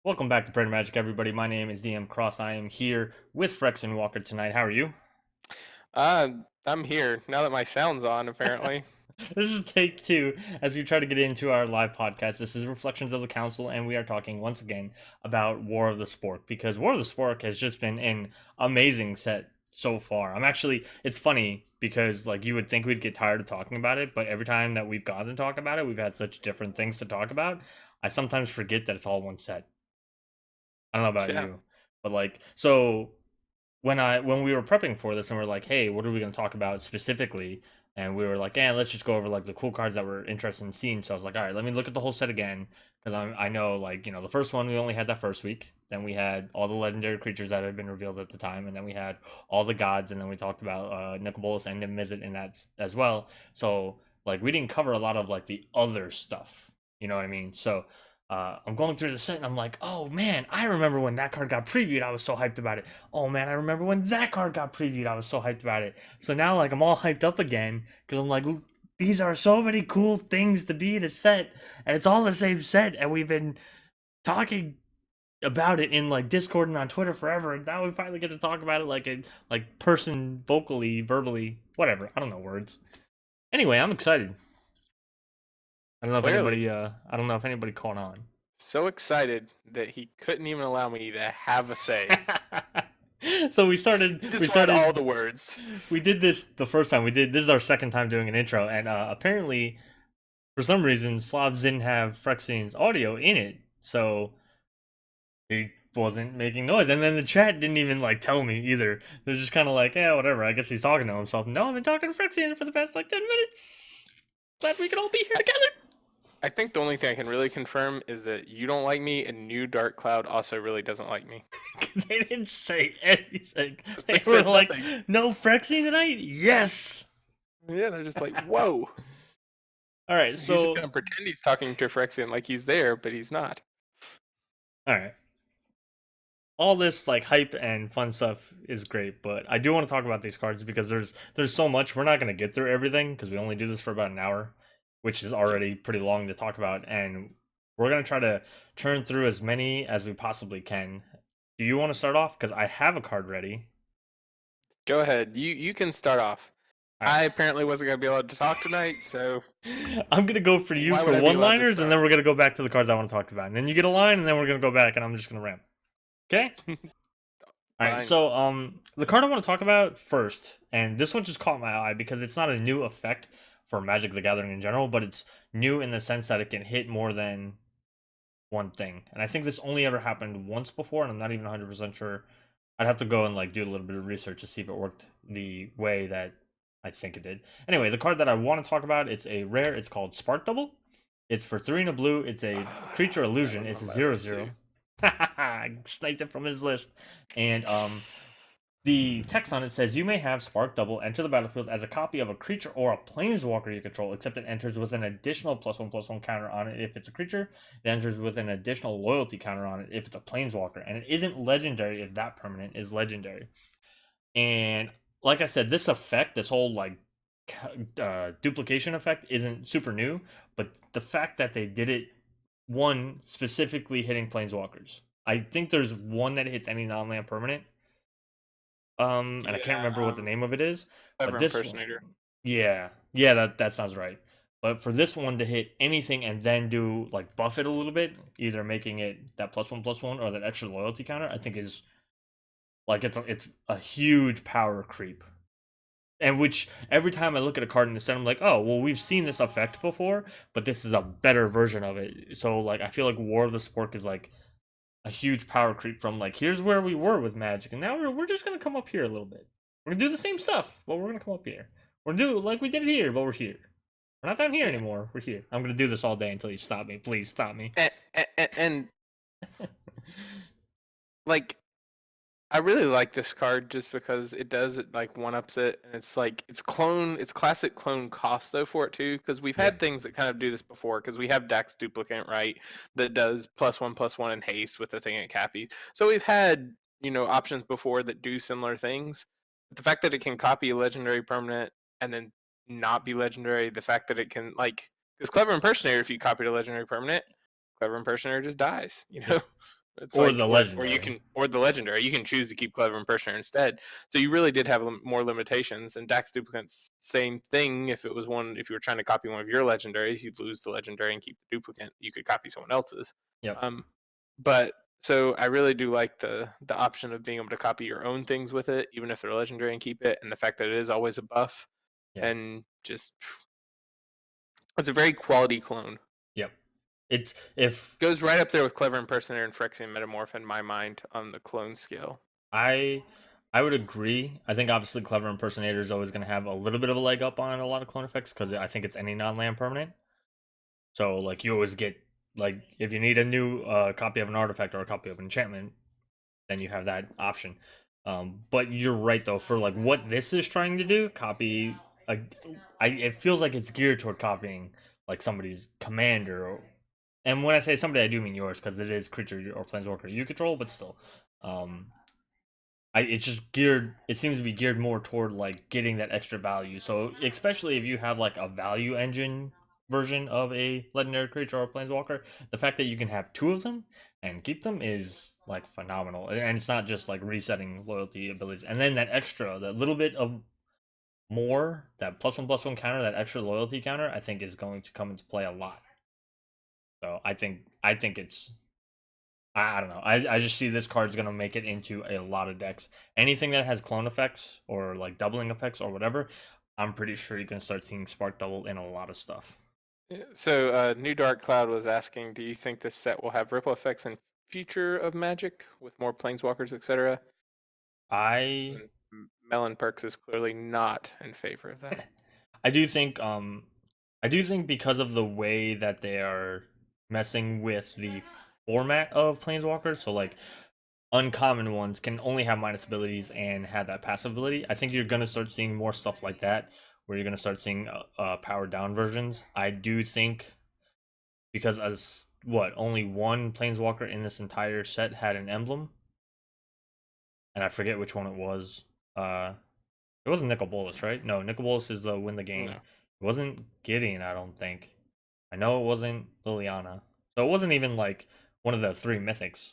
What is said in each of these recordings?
Welcome back to Praetor Magic, everybody. My name is DM Cross. I am here with Phyrexian Walker tonight. How are you? Uh, I'm here now that my sound's on, apparently. This is take two as we try to get into our live podcast. This is Reflections of the Council, and we are talking once again about War of the Spork because War of the Spork has just been an amazing set so far. It's funny because like you would think we'd get tired of talking about it, but every time that we've gotten to talk about it, we've had such different things to talk about. I sometimes forget that it's all one set. I don't know about Yeah. you, but like so when we were prepping for this and we're like, hey, what are we going to talk about specifically? And we were like, yeah, let's just go over like the cool cards that we're interested in seeing. So I was like, all right, let me look at the whole set again because I know like the first one we only had that first week. Then we had all the legendary creatures that had been revealed at the time, and then we had all the gods, and then we talked about Nicobolus and Nimizet in that as well. So like we didn't cover a lot of like the other stuff. You know what I mean? So I'm going through the set and I'm like, oh man, I remember when that card got previewed. I was so hyped about it. Oh man, I remember when that card got previewed. I was so hyped about it. So now like I'm all hyped up again because I'm like, these are so many cool things to be in a set, and it's all the same set, and we've been talking about it in like Discord and on Twitter forever, and now we finally get to talk about it like a person vocally, verbally, whatever. I don't know words. Anyway, I'm excited. Clearly. I don't know if anybody caught on. So excited that he couldn't even allow me to have a say. So He just wanted all the words. we did this the first time this is our second time doing an intro, and apparently for some reason Slavs didn't have Phyrexian's audio in it, so he wasn't making noise, and then the chat didn't even like tell me either. They're just kind of like, yeah, whatever, I guess he's talking to himself. No, I've been talking to Phyrexian for the past like 10 minutes. Glad we can all be here I, together. I think the only thing I can really confirm is that you don't like me, and New Dark Cloud also really doesn't like me. They didn't say anything. They They were said like, nothing. no Phyrexian tonight? Yes. Yeah, they're just like, whoa. All right, He's just so gonna pretend he's talking to Phyrexian like he's there, but he's not. all right. All this like hype and fun stuff is great, but I do want to talk about these cards because there's so much. We're not going to get through everything because we only do this for about an hour, which is Yeah. already pretty long to talk about, and we're going to try to churn through as many as we possibly can. Do you want to start off? Because I have a card ready. Go ahead. You can start off. All I right. apparently wasn't gonna be allowed to talk tonight, so I'm gonna go for you why would for I be allowed to one-liners, and then start? we're gonna go back to the cards I want to talk about, and then you get a line, and then we're gonna go back, and I'm just gonna ramp. Okay? All right, Fine. so the card I want to talk about first, and this one just caught my eye because it's not a new effect for Magic the Gathering in general, but it's new in the sense that it can hit more than one thing. And I think this only ever happened once before, and I'm not even 100% sure. I'd have to go and like do a little bit of research to see if it worked the way that I think it did. Anyway, the card that I want to talk about, it's a rare. It's called Spark Double. It's for 3 and a blue. It's a creature That illusion. was It's on a my zero list zero. too. I sniped it from his list. And the text on it says you may have Spark Double enter the battlefield as a copy of a creature or a planeswalker you control, except it enters with an additional +1/+1 counter on it if it's a creature. It enters with an additional loyalty counter on it if it's a planeswalker, and it isn't legendary if that permanent is legendary. And like I said, this effect, this whole like duplication effect, isn't super new, but the fact that they did it one specifically hitting planeswalkers. I think there's one that hits any non-land permanent, and I can't Yeah, remember what the name of it is, but Clever this one, Impersonator. yeah, that sounds right. But for this one to hit anything and then do like buff it a little bit, either making it that +1/+1 or that extra loyalty counter, I think is like it's a huge power creep. And which every time I look at a card in the set, I'm like, oh well, we've seen this effect before, but this is a better version of it. So like, I feel like War of the Spork is like a huge power creep from like here's where we were with Magic, and now we're just gonna come up here a little bit. We're gonna do the same stuff, but we're gonna come up here. We're gonna do like we did it here, but we're here. We're not down here Yeah. anymore. We're here. I'm gonna do this all day until you stop me. Please stop me. And like I really like this card just because it like one ups it, and it's like it's classic clone cost though for it too, because we've Yeah. had things that kind of do this before, because we have Dax Duplicant, right, that does +1/+1 in haste with the thing at Cappy. So we've had, options before that do similar things. But the fact that it can copy a legendary permanent and then not be legendary, the fact that it can like, because Clever Impersonator, if you copied a legendary permanent, Clever Impersonator just dies, Yep. It's Or like, the or you legendary. can, or the legendary. You can choose to keep Clever Impersonator instead. So you really did have more limitations. And Dax Duplicate's same thing. If it was one, if you were trying to copy one of your legendaries, you'd lose the legendary and keep the duplicate. You could copy someone else's. Yep. But so I really do like the option of being able to copy your own things with it, even if they're legendary, and keep it, and the fact that it is always a buff, Yeah. and just it's a very quality clone. Yep. It's if Goes right up there with Clever Impersonator and Phyrexian Metamorph in my mind on the clone scale. I I would agree. I think obviously Clever Impersonator is always going to have a little bit of a leg up on a lot of clone effects because I think it's any non-land permanent. So like you always get like if you need a new copy of an artifact or a copy of an enchantment, then you have that option. But you're right though for like what this is trying to do, copy. A, it feels like it's geared toward copying like somebody's commander. And when I say somebody, I do mean yours because it is creature or planeswalker you control, but still. It's just geared. It seems to be geared more toward like getting that extra value. So especially if you have like a value engine version of a legendary creature or planeswalker, the fact that you can have two of them and keep them is like phenomenal. And it's not just like resetting loyalty abilities. And then that extra, that little bit of more, that +1/+1 counter, that extra loyalty counter, I think is going to come into play a lot. So I think it's I don't know. I just see this card's gonna make it into a lot of decks. Anything that has clone effects or like doubling effects or whatever, I'm pretty sure you can start seeing Spark Double in a lot of stuff. Yeah, so New Dark Cloud was asking, do you think this set will have ripple effects in future of Magic with more planeswalkers, etc.? I Melon Perks is clearly not in favor of that. I do think because of the way that they are messing with the format of planeswalkers, so like uncommon ones can only have minus abilities and have that passive ability. I think you're gonna start seeing more stuff like that, where you're gonna start seeing powered down versions. I do think because as what only one planeswalker in this entire set had an emblem, and I forget which one it was. It wasn't Nicol Bolas, right? No, Nicol Bolas is the win the game. No. It wasn't Gideon, I don't think. I know it wasn't Liliana, so it wasn't even like one of the three mythics.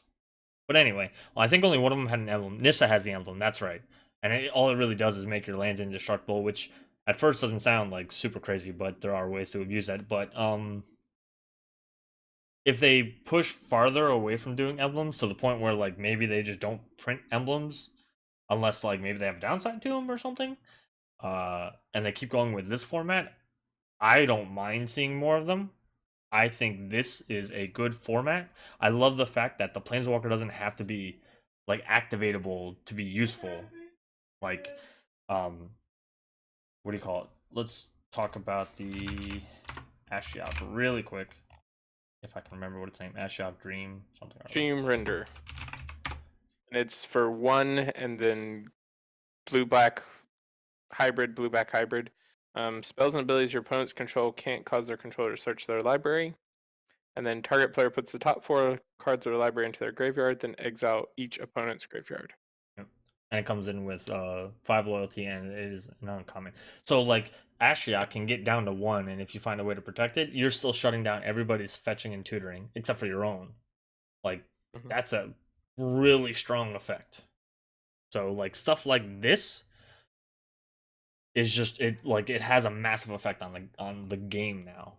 But anyway, well, I think only one of them had an emblem. Nissa has the emblem. That's right, and all it really does is make your lands indestructible, which at first doesn't sound like super crazy, but there are ways to abuse that. But if they push farther away from doing emblems to the point where like maybe they just don't print emblems unless like maybe they have a downside to them or something, and they keep going with this format, I don't mind seeing more of them. I think this is a good format. I love the fact that the planeswalker doesn't have to be like activatable to be useful. Like, what do you call it? Let's talk about the Ashiok really quick. If I can remember what it's named, Ashiok Dream something. Dream Render. And it's for one, and then blue-black hybrid, blue-black hybrid. Spells and abilities your opponents control can't cause their controller to search their library. And then target player puts the top 4 cards of their library into their graveyard, then exile each opponent's graveyard. Yep. And it comes in with 5 loyalty, and it is an uncommon. So like Ashiok can get down to 1, and if you find a way to protect it, you're still shutting down everybody's fetching and tutoring except for your own. Like that's a really strong effect. So like stuff like this is just it has a massive effect on the game now.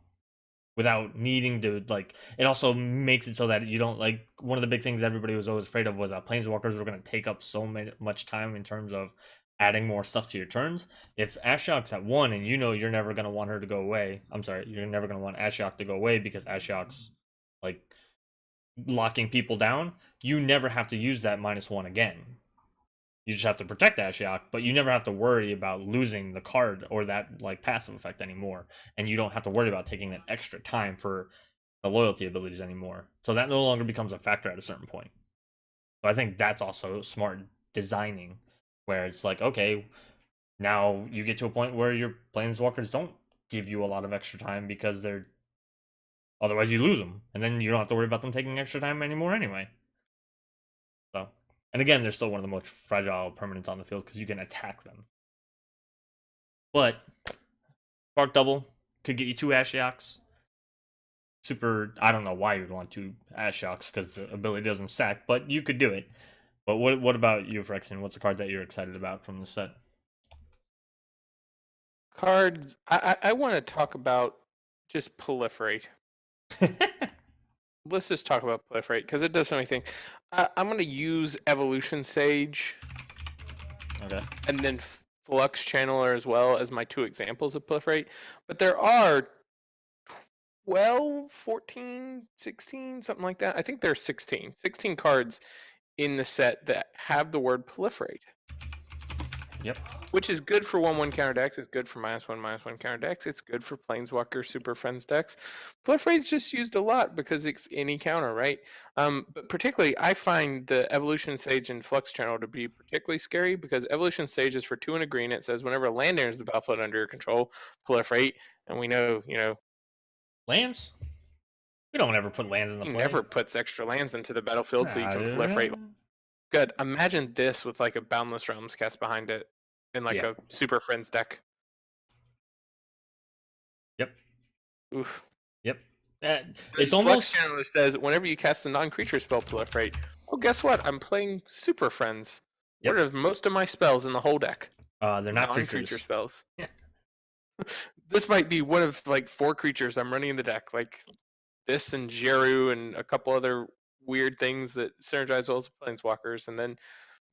Without needing to like it also makes it so that you don't like one of the big things everybody was always afraid of was that planeswalkers were going to take up so much time in terms of adding more stuff to your turns. If Ashiok's at 1 and you know you're never going to want her to go away, I'm sorry, you're never going to want Ashiok to go away because Ashiok's like locking people down, you never have to use that -1 again. You just have to protect Ashiok, but you never have to worry about losing the card or that like passive effect anymore. And you don't have to worry about taking that extra time for the loyalty abilities anymore. So that no longer becomes a factor at a certain point. So I think that's also smart designing, where it's like, okay, now you get to a point where your planeswalkers don't give you a lot of extra time because they're otherwise you lose them, and then you don't have to worry about them taking extra time anymore anyway. So, and again, they're still one of the most fragile permanents on the field because you can attack them. But Spark Double could get you 2 Ashioks. super. I don't know why you'd want two Ashocks because the ability doesn't stack, but you could do it. But what about you, Phyrexian? What's a card that you're excited about from the set? Cards. I want to talk about just proliferate. Let's just talk about proliferate because it does so many things. I'm going to use Evolution Sage Okay. and then Flux Channeler as well as my two examples of proliferate. But there are 12, 14, 16, something like that. I think there's 16 cards in the set that have the word proliferate. Yep. Which is good for 1/1 counter decks. It's good for -1/-1 counter decks. It's good for Planeswalker Super Friends decks. Proliferate's just used a lot because it's any counter, right? But particularly, I find the Evolution Sage and Flux Channel to be particularly scary because Evolution Sage is for 2 and a green. It says whenever a land enters the battlefield under your control, proliferate. And we know, Lands? We don't ever put lands in the he play. never puts extra lands into the battlefield, so you can proliferate. Nah. Good. Imagine this with like a Boundless Realms cast behind it in like Yeah. a Super Friends deck. Yep. Oof. Yep. Flux It's almost. Channeler says whenever you cast a non-creature spell, proliferate. Oh, guess what? I'm playing Super Friends. Yep. What are most of my spells in the whole deck? They're not Non-creature creatures. spells. This might be one of like 4 creatures I'm running in the deck, like this and Jeru and a couple other weird things that synergize well as Planeswalkers, and then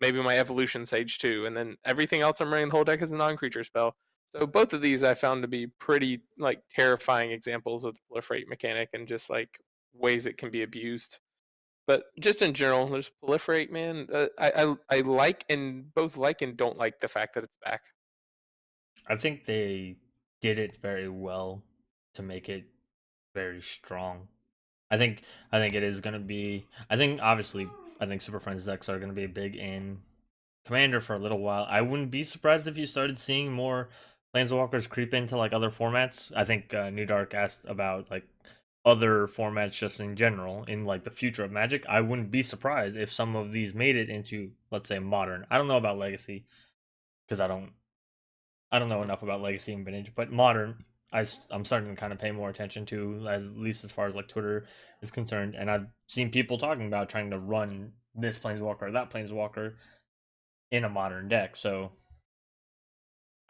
maybe my Evolution Sage too, and then everything else I'm running the whole deck is a non-creature spell. So both of these I found to be pretty like terrifying examples of the proliferate mechanic and just like ways it can be abused. But just in general, there's proliferate, man. I like and both like and don't like the fact that it's back. I think they did it very well to make it very strong. I think it is gonna be. I think obviously I think Super Friends decks are gonna be big in Commander for a little while. I wouldn't be surprised if you started seeing more Planeswalkers creep into like other formats. I think New Dark asked about like other formats just in general in like the future of Magic. I wouldn't be surprised if some of these made it into, let's say, Modern. I don't know about Legacy because I don't know enough about Legacy and Vintage, but Modern, I'm starting to kind of pay more attention to, at least as far as like Twitter is concerned. And I've seen people talking about trying to run this Planeswalker or that Planeswalker in a Modern deck. So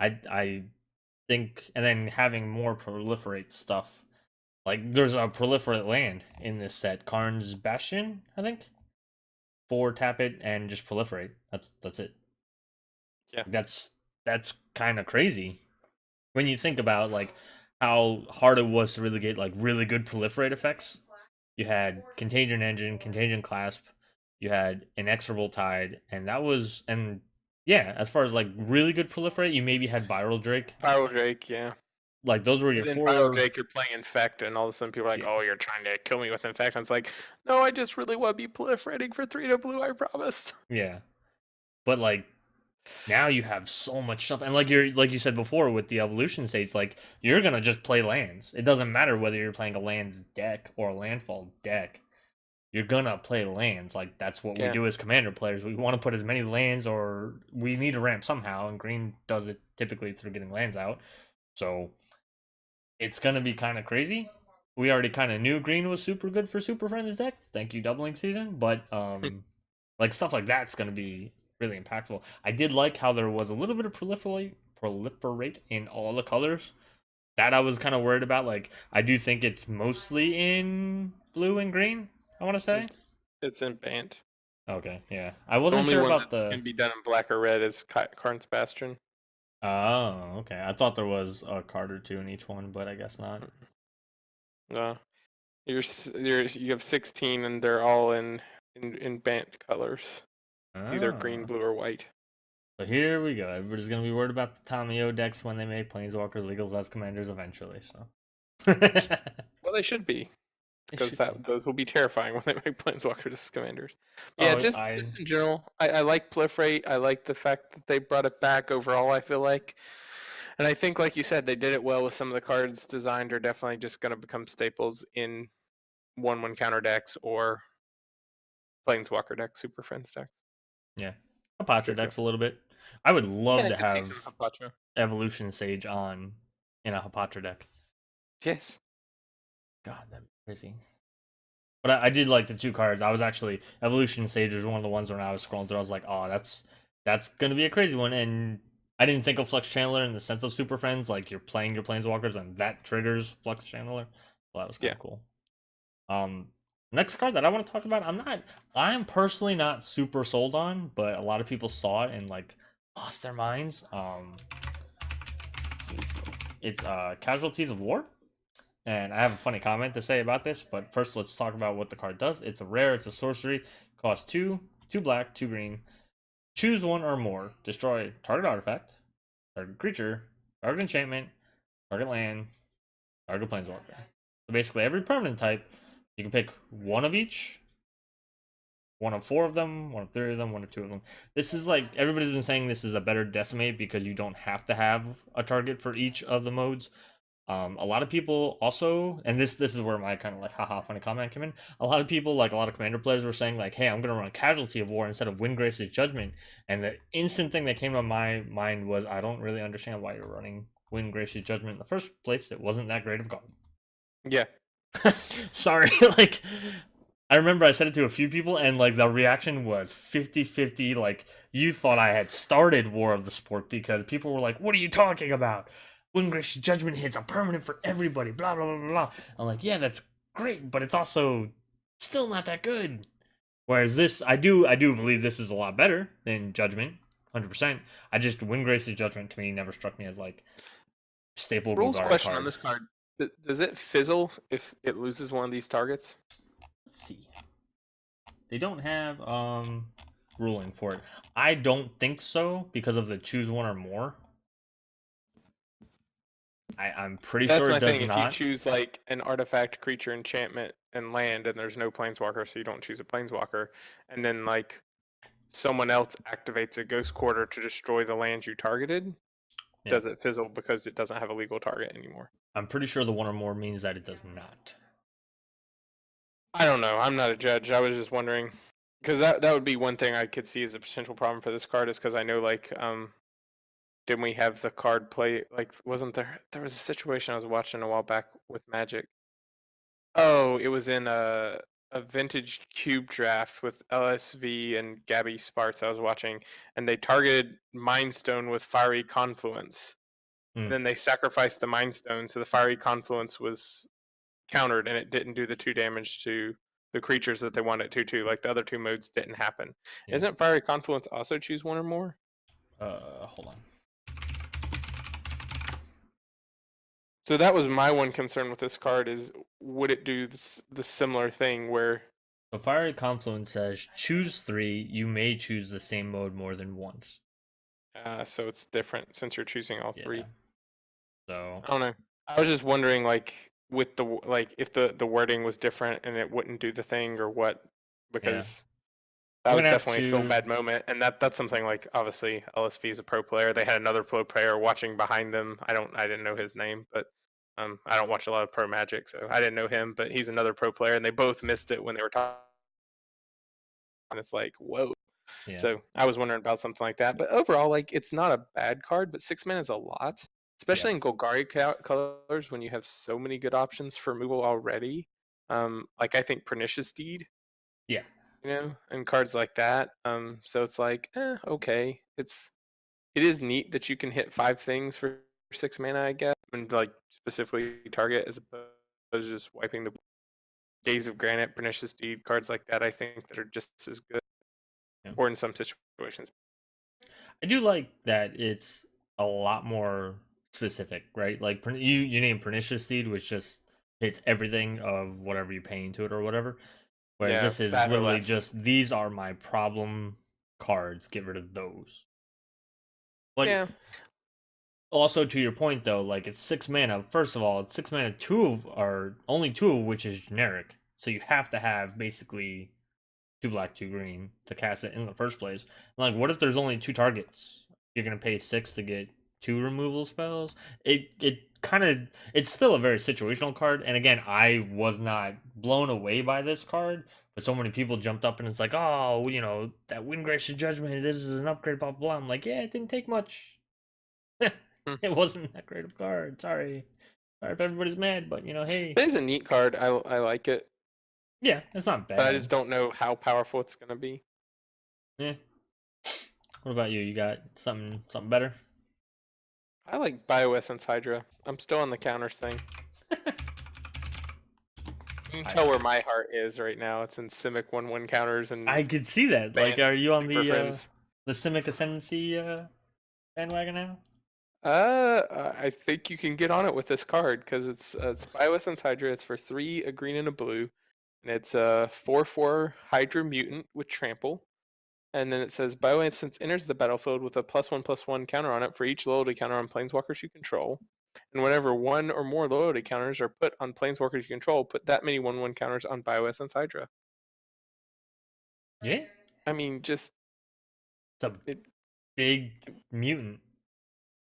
I think, and then having more proliferate stuff. Like there's a proliferate land in this set, Karn's Bastion, I think. 4 tap it and just proliferate. That's it. Yeah. That's kind of crazy when you think about like how hard it was to really get like really good proliferate effects. You had Contagion Engine, Contagion Clasp, you had Inexorable Tide, and that was and yeah, as far as like really good proliferate, you maybe had Viral Drake. Viral Drake, yeah. Like those were your But in Viral 4. Drake, you're playing Infect, and all of a sudden people are like, Yeah, "Oh, you're trying to kill me with Infect." And it's like, no, I just really want to be proliferating for 3 to blue. I promised. yeah. But like now you have so much stuff, and like you said before with the evolution stage, like you're gonna just play lands. It doesn't matter whether you're playing a lands deck or a landfall deck. You're gonna play lands. Like that's what we Yeah. do as commander players. We want to put as many lands, or we need to ramp somehow. And green does it typically through getting lands out. So it's gonna be kind of crazy. We already kind of knew green was super good for Super Friends deck. Thank you, doubling season. But like stuff like that's gonna be really impactful. I did like how there was a little bit of proliferate in all the colors. That I was kind of worried about. Like I do think it's mostly in blue and green. I want to say. It's in Bant. Okay, yeah. I The wasn't only sure one about that the. can be done in black or red is Karn's Bastion. Oh, okay. I thought there was a card or two in each one, but I guess not. No, you have 16, and they're all in Bant colors, either green, Oh. blue, or white. So here we go. Everybody's gonna be worried about the Tamiyo decks when they make Planeswalkers legals as commanders eventually. So. Well, they should be, It because should be. those will be terrifying when they make Planeswalkers as commanders. Yeah, Oh, just in general, I like Proliferate. I like the fact that they brought it back overall, I feel like. And I think, like you said, they did it well with some of the cards designed are definitely just going to become staples in 1/1 counter decks or Planeswalker decks, Super Friends decks. yeah. Hapatra Good deal. decks a little bit. I would love Yeah, I to could see have some Hapatra. Evolution Sage on in a Hapatra deck. Yes. God, that'd be Crazy. But I did like the 2 cards. I was actually Evolution Sage was one of the ones when I was scrolling through. I was like, oh, that's gonna be a crazy one. And I didn't think of Flux Channeler in the sense of Super Friends, like you're playing your Planeswalkers and that triggers Flux Channeler. So that was kind Yeah. of cool. Next card that I want to talk about, I'm personally not super sold on, but a lot of people saw it and like lost their minds. It's Casualties of War. And I have a funny comment to say about this, but first let's talk about what the card does. It's a rare, it's a sorcery, costs 2, 2 black, 2 green. Choose one or more. Destroy target artifact, target creature, target enchantment, target land, target planeswalker. So basically every permanent type, you can pick one of each, one of 4 of them, one of 3 of them, one of 2 of them. This is like, everybody's been saying this is a better decimate because you don't have to have a target for each of the modes. A lot of people also, and this is where my kind of like haha funny comment came in. A lot of people, like a lot of commander players, were saying like, "Hey, I'm gonna run Casualty of War instead of Windgrace's Judgment." And the instant thing that came to my mind was, I don't really understand why you're running Windgrace's Judgment in the first place. It wasn't that great of a card. Yeah. Sorry, like I remember I said it to a few people, and like the reaction was 50-50. Like you thought I had started War of the Sport because people were like, "What are you talking about? Windgrace's Judgment hits a permanent for everybody." Blah blah blah blah blah. I'm like, yeah, that's great, but it's also still not that good. Whereas this, I do believe this is a lot better than Judgment, 100%. I just Windgrace's Judgment to me never struck me as like staple Rules Golgari question on card. this card: does it fizzle if it loses one of these targets? Let's see. They don't have ruling for it. I don't think so because of the choose one or more. I'm pretty That's sure it my does thing. If you not. choose like an artifact, creature, enchantment, and land, and there's no planeswalker, so you don't choose a planeswalker, and then like someone else activates a ghost quarter to destroy the land you targeted, Yeah. does it fizzle because it doesn't have a legal target anymore? I'm pretty sure the one or more means that it does not. I don't know. I'm not a judge. I was just wondering because that would be one thing I could see as a potential problem for this card is because I know like didn't we have the card play like wasn't there was a situation I was watching a while back with Magic. Oh, it was in a vintage cube draft with LSV and Gabby Sparts I was watching, and they targeted Mind Stone with Fiery Confluence. Mm. Then they sacrificed the Mind Stone, so the Fiery Confluence was countered, and it didn't do the 2 damage to the creatures that they wanted it to. Like the other 2 modes didn't happen. Yeah. Isn't Fiery Confluence also choose one or more? Hold on. So that was my one concern with this card is would it do the similar thing where The Fiery Confluence says choose 3. You may choose the same mode more than once. so it's different since you're choosing all 3. Yeah. So I don't know. I was just wondering, like, with the like, if the wording was different and it wouldn't do the thing or what, because that was definitely a feel bad moment, and that's something like obviously LSV is a pro player. They had another pro player watching behind them. I didn't know his name, but I don't watch a lot of Pro Magic, so I didn't know him. But he's another pro player, and they both missed it when they were talking. And it's like, whoa. Yeah. So I was wondering about something like that. But overall, like, it's not a bad card, but 6 mana is a lot, especially in Golgari colors when you have so many good options for removal already. Like I think Pernicious Deed. Yeah. You know, and cards like that. So it's like, okay. It is neat that you can hit 5 things for 6 mana, I guess, and like specifically target as opposed to just wiping the Days of Granite, Pernicious Deed, cards like that. I think that are just as good, or in some situations. I do like that it's a lot more specific, right? Like you name Pernicious Seed, which just hits everything of whatever you're paying to it or whatever. Whereas this is literally just these are my problem cards. Get rid of those. But also to your point though, like it's 6 mana. First of all, it's 6 mana. Only 2 of which is generic. So you have to have basically 2 black, 2 green to cast it in the first place. Like, what if there's only 2 targets? You're gonna pay 6 to get 2 removal spells. It's still a very situational card. And again, I was not blown away by this card, but so many people jumped up and it's like, oh, that Windgrace's Judgment. This is an upgrade. Blah blah. I'm like, yeah, it didn't take much. It wasn't that great of a card. Sorry. Sorry if everybody's mad, but you know, hey. It is a neat card. I like it. Yeah, it's not bad. But I just don't know how powerful it's gonna be. Yeah. What about you? You got something better? I like Bioessence Hydra. I'm still on the counters thing. You can tell where my heart is right now. It's in Simic 1/1 counters and I could see that. Like, are you on Super Friends. the Simic Ascendancy bandwagon now? I think you can get on it with this card because it's Bioessence Hydra. It's for 3, a green and a blue, and it's a 4/4 Hydra mutant with trample. And then it says Bioessence enters the battlefield with a +1/+1 counter on it for each loyalty counter on planeswalkers you control. And whenever one or more loyalty counters are put on planeswalkers you control, put that many 1/1 counters on Bioessence Hydra. Yeah. I mean, just It's a big mutant.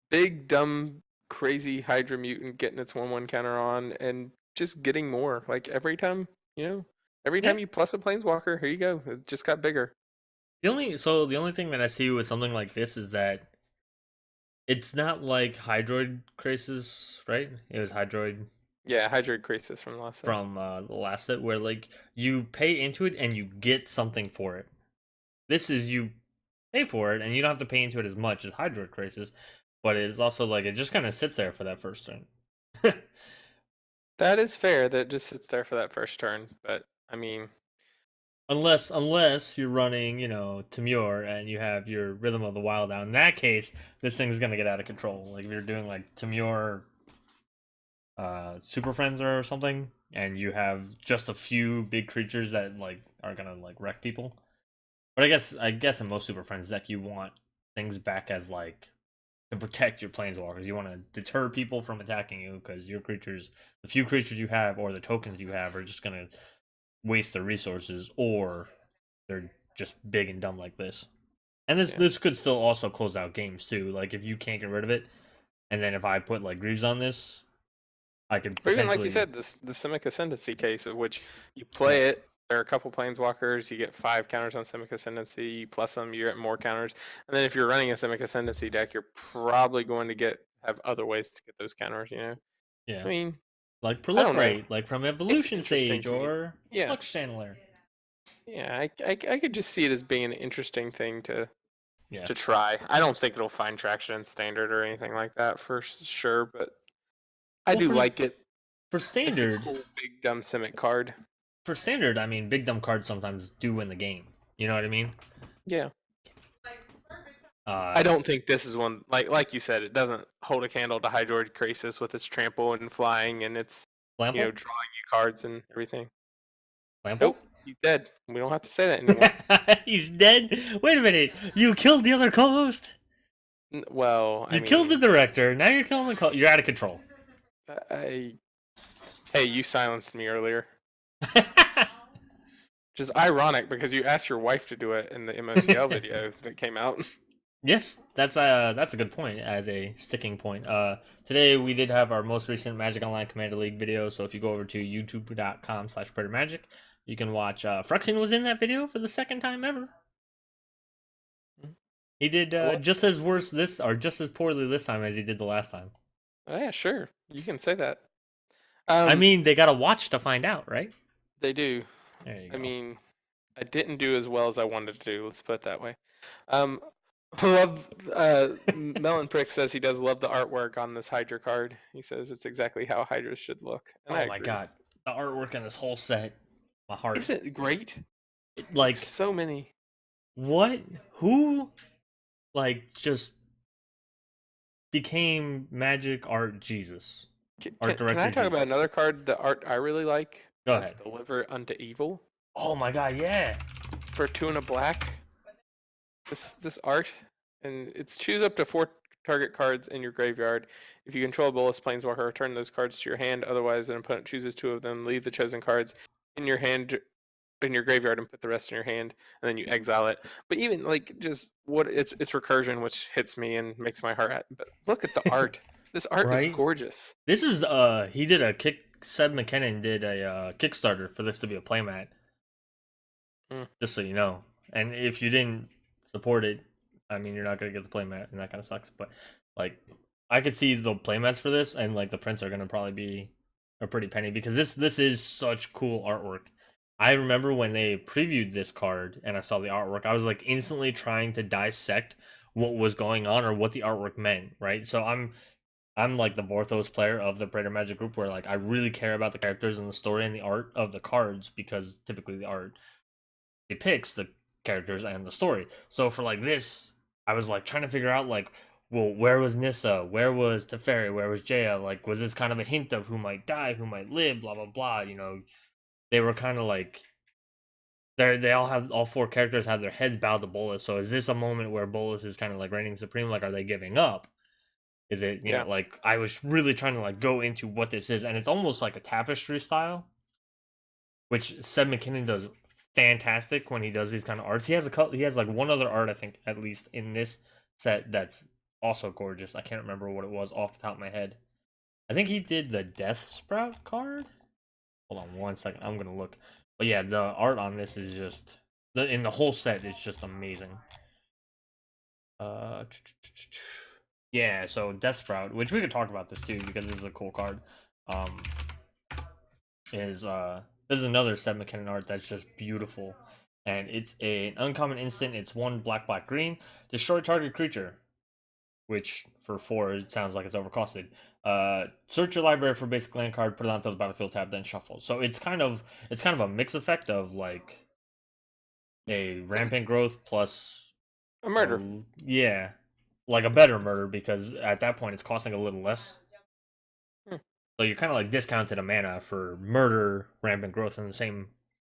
Big, dumb, crazy Hydra mutant getting its 1/1 counter on and just getting more. Like every time, every time you plus a planeswalker, here you go. It just got bigger. The only thing that I see with something like this is that it's not like Hydroid Crisis, right? It was Hydroid. Yeah, Hydroid Crisis from last set. From the last set, where like you pay into it and you get something for it. This is you pay for it and you don't have to pay into it as much as Hydroid Crisis, but it's also like it just kind of sits there for that first turn. That is fair. That it just sits there for that first turn. But I mean, unless you're running, Temur and you have your Rhythm of the Wild out. In that case, this thing's gonna get out of control. Like if you're doing like Temur Super Friends or something, and you have just a few big creatures that like are gonna like wreck people. But I guess in most Super Friends deck you want things back as like to protect your planeswalkers. You want to deter people from attacking you because your creatures, the few creatures you have or the tokens you have, are just gonna waste their resources, or they're just big and dumb like this. And this could still also close out games too. Like if you can't get rid of it, and then if I put like Greaves on this, I could or even like you said, the Simic Ascendancy case, of which you play it. There are a couple planeswalkers. You get 5 counters on Simic Ascendancy. You plus them, you get more counters. And then if you're running a Simic Ascendancy deck, you're probably going to have other ways to get those counters. Yeah. I mean, like Proliferate, like from Evolution Sage or Flux Channeler. Yeah, I could just see it as being an interesting thing to try. I don't think it'll find traction in Standard or anything like that for sure, but I do like it. For Standard, it's a cool, big dumb Simic card. For Standard, I mean, big dumb cards sometimes do win the game. You know what I mean? Yeah. I don't think this is one like you said. It doesn't hold a candle to Hydroid Crisis with its trample and flying and its drawing you cards and everything. Lample? Nope, he's dead. We don't have to say that anymore. He's dead. Wait a minute! You killed the other co-host. Well, you killed the director. Now you're killing the co. You're out of control. Hey, you silenced me earlier. Which is ironic because you asked your wife to do it in the MOCL video that came out. Yes, that's a good point as a sticking point. Today we did have our most recent Magic Online Commander League video, so if you go over to youtube.com/Praetor Magic, you can watch. Phyrexian was in that video for the second time ever. He did just as poorly this time as he did the last time. Oh, yeah, sure. You can say that. I mean, they gotta watch to find out, right? They do. There you go. I mean, I didn't do as well as I wanted to do. Let's put it that way. Love Melon Prick says he does love the artwork on this Hydra card. He says it's exactly how Hydras should look. And oh my god, the artwork on this whole set, my heart. Isn't it great? Like so many. What? Who? Like just became Magic art Jesus. Can I talk about another card? The art I really like. Go ahead. Deliver Unto Evil. Oh my god, yeah. For 2 and a black. This art, and it's choose up to 4 target cards in your graveyard. If you control a Bolas Planeswalker, return those cards to your hand. Otherwise, an opponent chooses 2 of them. Leave the chosen cards in your hand, in your graveyard, and put the rest in your hand, and then you exile it. But even like just it's recursion, which hits me and makes my heart. But look at the art. This art is gorgeous. This is he did a Seb McKinnon did a Kickstarter for this to be a playmat. Just so you know, and if you didn't support it, I mean, you're not gonna get the playmat, and that kind of sucks. But like, I could see the playmats for this, and like the prints are gonna probably be a pretty penny because this is such cool artwork. I remember when they previewed this card and I saw the artwork, I was like instantly trying to dissect what was going on or what the artwork meant, right? So I'm like the Vorthos player of the Praetor Magic group where like I really care about the characters and the story and the art of the cards because typically the art depicts the characters and the story. So for like this, I was like trying to figure out like, well, where was Nissa? Where was Teferi? Where was Jaya? Like, was this kind of a hint of who might die, who might live, blah blah blah? You know, they were kind of like they all four characters have their heads bowed to Bolus. So is this a moment where Bolus is kind of like reigning supreme? Like, are they giving up? Is it, you know, like I was really trying to like go into what this is, and it's almost like a tapestry style, which Seb McKinnon does fantastic when he does these kind of arts. He has like one other art I think at least in this set that's also gorgeous. I can't remember what it was off the top of my head. I think he did the Death Sprout card. Hold on one second, I'm gonna look. But yeah, the art on this is just in the whole set is just amazing. Yeah, so Death Sprout, which we could talk about this too because this is a cool card. Is this is another Seb McKinnon art that's just beautiful, and it's an uncommon instant. It's 1 black green. Destroy target creature, which for 4 it sounds like it's overcosted. Search your library for basic land card, put it onto the battlefield tab, then shuffle. So it's kind of a mix effect of like a rampant growth plus a murder. Yeah, like a better murder because at that point it's costing a little less. So you're kind of like discounted a mana for murder, rampant growth in the same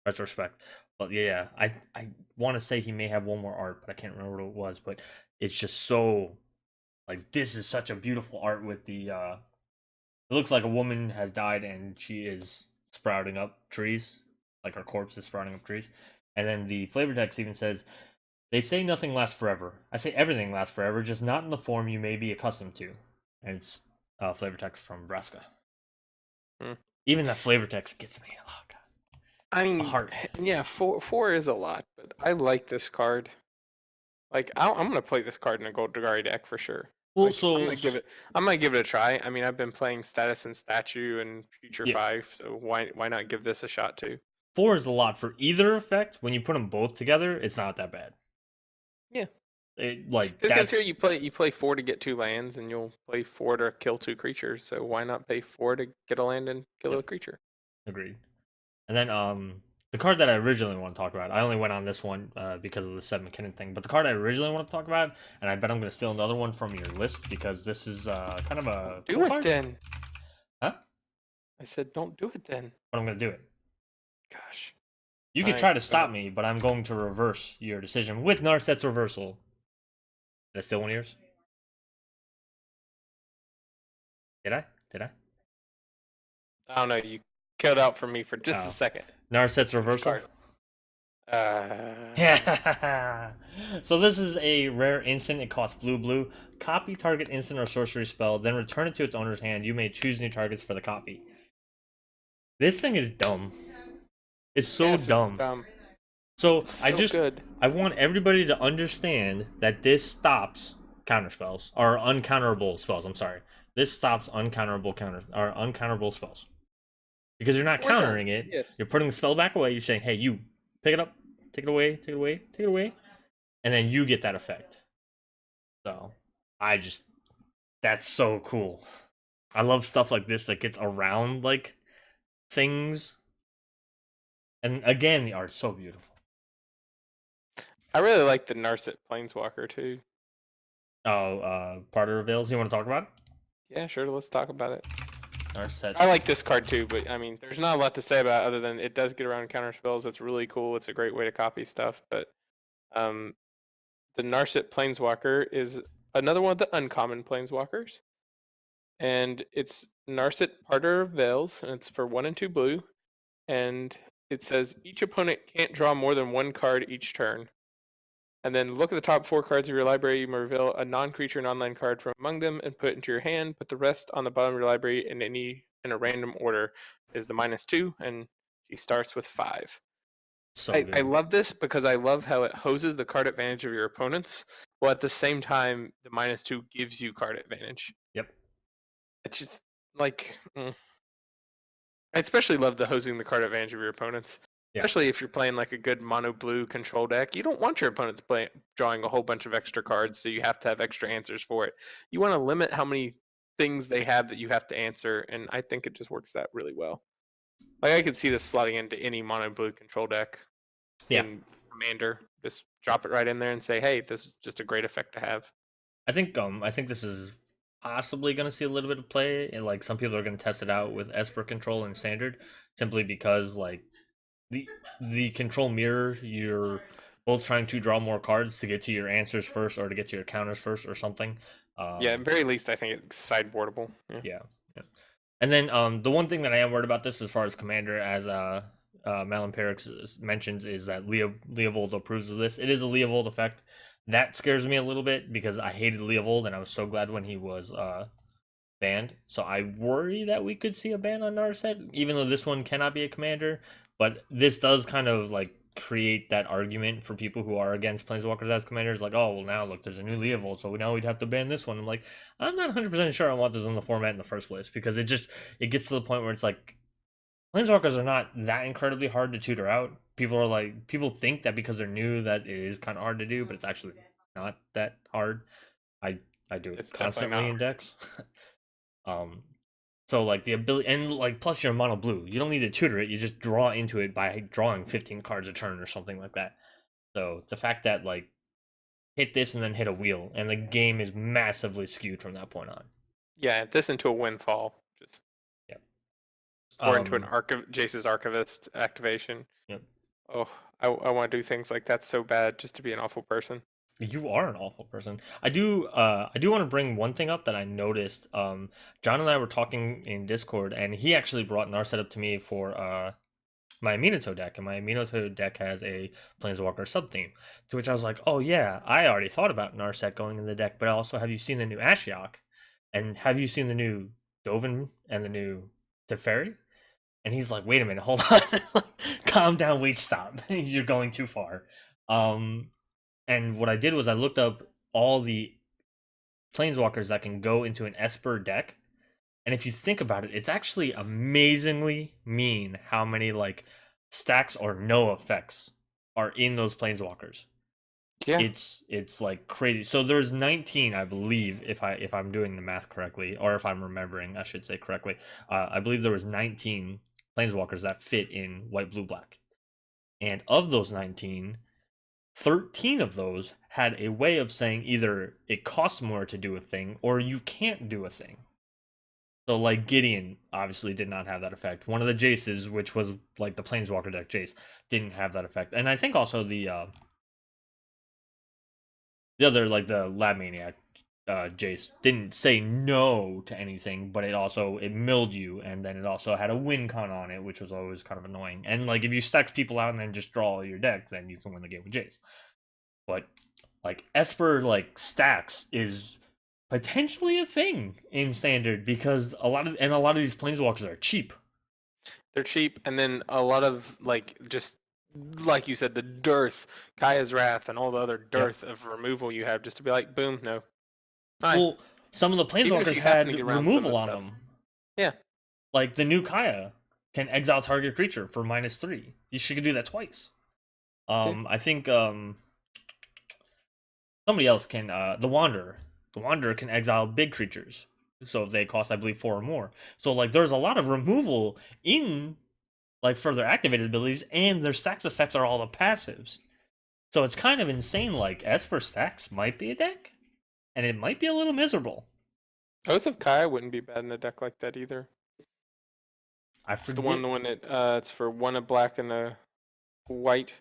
retrospect. But yeah, I want to say he may have one more art, but I can't remember what it was. But it's just so like this is such a beautiful art with the it looks like a woman has died and she is sprouting up trees, like her corpse is sprouting up trees. And then the flavor text even says, "They say nothing lasts forever. I say everything lasts forever, just not in the form you may be accustomed to." And it's flavor text from Vraska. Even that flavor text gets me. Oh god. I mean, heart. Yeah, four is a lot, but I like this card. Like, I'm gonna play this card in a Gold Dagari deck for sure. Well, like, so I'm gonna give it a try. I mean, I've been playing Status and Statue and Future 5, so why not give this a shot too? 4 is a lot for either effect. When you put them both together, it's not that bad. Yeah. Like that's here you play 4 to get 2 lands, and you'll play 4 to kill 2 creatures. So why not pay 4 to get a land and kill a creature? Agreed. And then the card that I originally want to talk about, I only went on this one because of the Seb McKinnon thing. But the card I originally want to talk about, and I bet I'm going to steal another one from your list because this is kind of a do it card. Then. Huh? I said don't do it then. But I'm going to do it. Gosh. You could try to stop me, but I'm going to reverse your decision with Narcisse Reversal. Did I steal one of yours? Did I? I don't know. You killed out for me for just a second. Narcisse Reversal? Yeah. So this is a rare instant. It costs blue. Copy target instant or sorcery spell, then return it to its owner's hand. You may choose new targets for the copy. This thing is dumb. It's so dumb. It's dumb. So I want everybody to understand that this stops counter spells or uncounterable spells. I'm sorry. This stops uncounterable spells. Because you're not countering it. Yes. You're putting the spell back away. You're saying, "Hey, you pick it up, take it away," and then you get that effect. So that's so cool. I love stuff like this that gets around like things. And again, the art's so beautiful. I really like the Narsha Planeswalker too. Oh, Praetor Veils. You want to talk about it? Yeah, sure. Let's talk about it. I like this card too, but I mean, there's not a lot to say about it other than it does get around counter spells. It's really cool. It's a great way to copy stuff. But the Narsha Planeswalker is another one of the uncommon Planeswalkers, and it's Narsha Praetor Veils, and it's for 1 and 2 blue, and it says each opponent can't draw more than 1 card each turn. And then look at the top 4 cards of your library. You may reveal a non-creature, non-land card from among them and put it into your hand. Put the rest on the bottom of your library in a random order. Is the -2, and she starts with 5. So I love this because I love how it hoses the card advantage of your opponents Well, at the same time, the -2 gives you card advantage. Yep. It's just like I especially love the hosing the card advantage of your opponents. Yeah. Especially if you're playing like a good mono blue control deck. You don't want your opponents drawing a whole bunch of extra cards, so you have to have extra answers for it. You want to limit how many things they have that you have to answer, and I think it just works that really well. Like I could see this slotting into any mono blue control deck Yeah. in Commander. Just drop it right in there and say, hey, this is just a great effect to have. I think this is possibly going to see a little bit of play, and like some people are going to test it out with Esper control and standard, simply because like the control mirror, you're both trying to draw more cards to get to your answers first, or to get to your counters first, or something. Yeah, at very least, I think it's sideboardable. Yeah. And then the one thing that I am worried about this as far as Commander, as Malimperix mentions, is that Leovold approves of this. It is a Leovold effect. That scares me a little bit because I hated Leovold and I was so glad when he was banned. So I worry that we could see a ban on Narset, even though this one cannot be a commander. But this does kind of like create that argument for people who are against Planeswalkers as commanders, like, oh, well, now look, there's a new Leovold, so now we'd have to ban this one. I'm like, I'm not 100% sure I want this in the format in the first place, because it gets to the point where it's like, Planeswalkers are not that incredibly hard to tutor out. People think that because they're new that it is kind of hard to do, but it's actually not that hard. I do it constantly in decks. So like the ability, and like plus you're mono blue, you don't need to tutor it, you just draw into it by drawing 15 cards a turn or something like that. So the fact that like hit this and then hit a wheel, and the game is massively skewed from that point on. Yeah, this into a windfall, just or into an Jace's Archivist activation. Yep. Oh, I want to do things like that so bad just to be an awful person. You are an awful person. I do want to bring one thing up that I noticed. John and I were talking in Discord, and he actually brought Narset up to me for my Minato deck, and my Minato deck has a Planeswalker sub-theme, to which I was like, oh yeah, I already thought about Narset going in the deck, but also, have you seen the new Ashiok? And have you seen the new Dovin and the new Teferi? And he's like, wait a minute, hold on. Calm down, wait, stop. You're going too far. And what I did was I looked up all the Planeswalkers that can go into an Esper deck. And if you think about it, it's actually amazingly mean how many like stacks or no effects are in those Planeswalkers. Yeah. It's like crazy. So there's 19, I believe, if I'm doing the math correctly, or if I'm remembering, I should say correctly. I believe there was 19 Planeswalkers that fit in white, blue, black. And of those 19, 13 of those had a way of saying either it costs more to do a thing or you can't do a thing. So like Gideon obviously did not have that effect. One of the Jaces, which was like the Planeswalker deck Jace, didn't have that effect. And I think also the other, like the Lab Maniac Jace, didn't say no to anything, but it milled you, and then it also had a win con on it, which was always kind of annoying. And like if you stack people out and then just draw your deck, then you can win the game with Jace. But like Esper like stacks is potentially a thing in standard, because a lot of these Planeswalkers are cheap. They're cheap, and then a lot of like just like you said, the dearth, Kaya's Wrath, and all the other dearth of removal you have, just to be like, boom, no. Well, some of the Planeswalkers had removal on them. Yeah. Like the new Kaya can exile target creature for -3. She could do that twice. I think somebody else can, the Wanderer. The Wanderer can exile big creatures. So if they cost, I believe, 4 or more. So like there's a lot of removal in like further activated abilities, and their stacks effects are all the passives. So it's kind of insane. Like Esper stacks might be a deck, and it might be a little miserable. Oath of Kaya wouldn't be bad in a deck like that either. It's the one that it's for 1 of black and a white.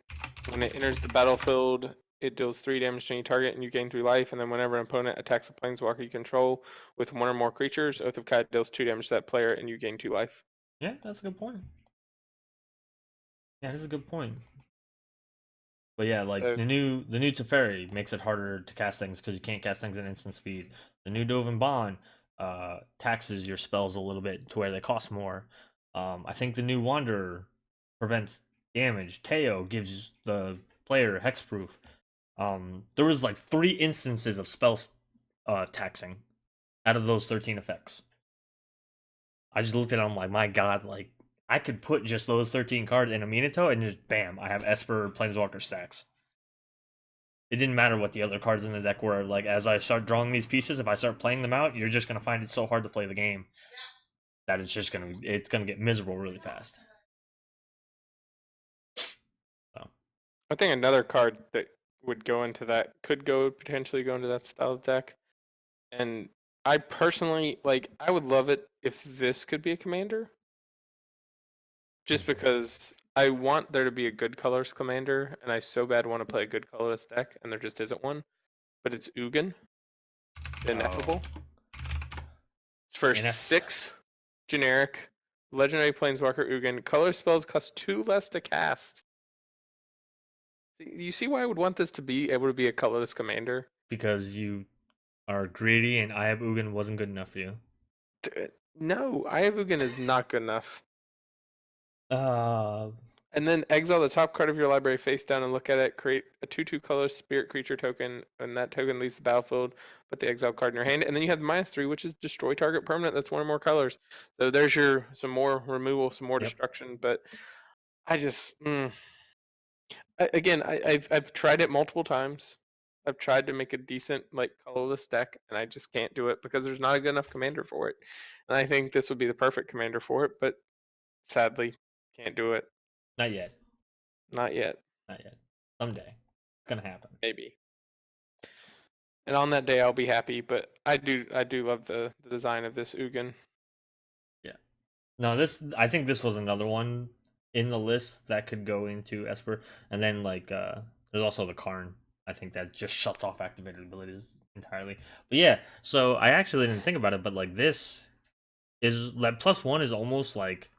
When it enters the battlefield, it deals 3 damage to any target, and you gain 3 life. And then whenever an opponent attacks a Planeswalker you control with 1 or more creatures, Oath of Kaya deals 2 damage to that player, and you gain 2 life. Yeah, that's a good point. Yeah, that's a good point. But yeah, like the new Teferi makes it harder to cast things because you can't cast things at instant speed. The new Dovin Bond taxes your spells a little bit to where they cost more. I think the new Wanderer prevents damage. Teo gives the player hexproof. There was like 3 instances of spell taxing out of those 13 effects. I just looked at it, I'm like, my god, like, I could put just those 13 cards in a Minato and just bam, I have Esper Planeswalker stacks. It didn't matter what the other cards in the deck were. Like, as I start drawing these pieces, if I start playing them out, you're just gonna find it so hard to play the game that it's gonna get miserable really fast. So I think another card that would go into that could potentially go into that style of deck, and I personally like. I would love it if this could be a commander, just because I want there to be a good colors commander, and I so bad want to play a good colorless deck, and there just isn't one. But it's Ugin, Ineffable. It's for 6 generic legendary planeswalker Ugin. Color spells cost 2 less to cast. You see why I would want this to be able to be a colorless commander? because you are greedy and I have Ugin wasn't good enough for you. No, I have Ugin is not good enough. Uh, And then exile the top card of your library face down and look at it. Create a 2/2 color spirit creature token, and that token leaves the battlefield. Put the exile card in your hand, and then you have the -3, which is destroy target permanent. That's one or more colors. So there's your some more removal, some more destruction. But I just I've tried it multiple times. I've tried to make a decent like colorless deck, and I just can't do it because there's not a good enough commander for it. And I think this would be the perfect commander for it, but sadly, can't do it. not yet. Not yet. Not yet. Someday. It's gonna happen. Maybe. And on that day, I'll be happy. But I do love the design of this Ugin. Yeah. No, I think this was another one in the list that could go into Esper, and then like there's also the Karn. I think that just shuts off activated abilities entirely. But yeah, so I actually didn't think about it, but like this is like +1 is almost like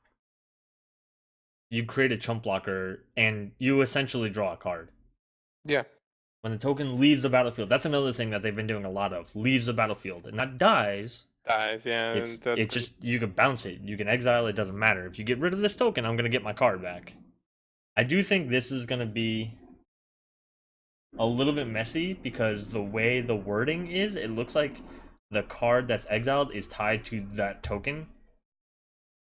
you create a chump blocker and you essentially draw a card. Yeah. When the token leaves the battlefield, that's another thing that they've been doing a lot of. Leaves the battlefield and not dies. Dies, yeah. It's just you can bounce it, you can exile, it doesn't matter. If you get rid of this token, I'm gonna get my card back. I do think this is gonna be a little bit messy because the way the wording is, it looks like the card that's exiled is tied to that token.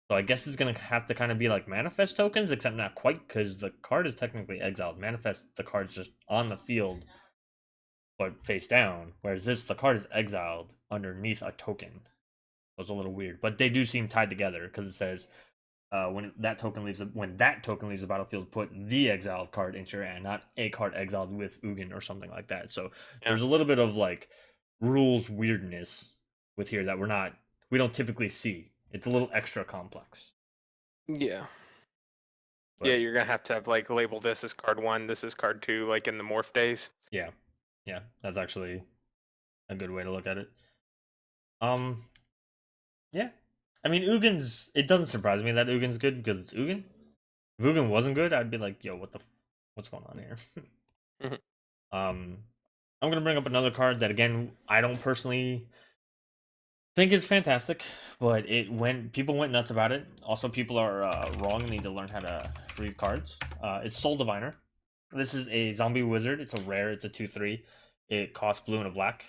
So I guess it's gonna have to kind of be like manifest tokens, except not quite, because the card is technically exiled. Manifest, the card's just on the field, but face down. Whereas this, the card is exiled underneath a token. So it's a little weird, but they do seem tied together because it says when that token leaves the battlefield, put the exiled card into your hand, not a card exiled with Ugin or something like that. So there's a little bit of like rules weirdness with here that we don't typically see. It's a little extra complex. Yeah. But, yeah, you're gonna have to like label this as card 1, this is card 2, like in the morph days. Yeah, that's actually a good way to look at it. Yeah, I mean it doesn't surprise me that Ugin's good because it's Ugin. If Ugin wasn't good, I'd be like, yo, what's going on here? Mm-hmm. I'm gonna bring up another card that again I don't personally think is fantastic, but people went nuts about it. Also, people are wrong and need to learn how to read cards. It's Soul Diviner. This is a zombie wizard. It's a rare. It's a 2/3. It costs blue and a black.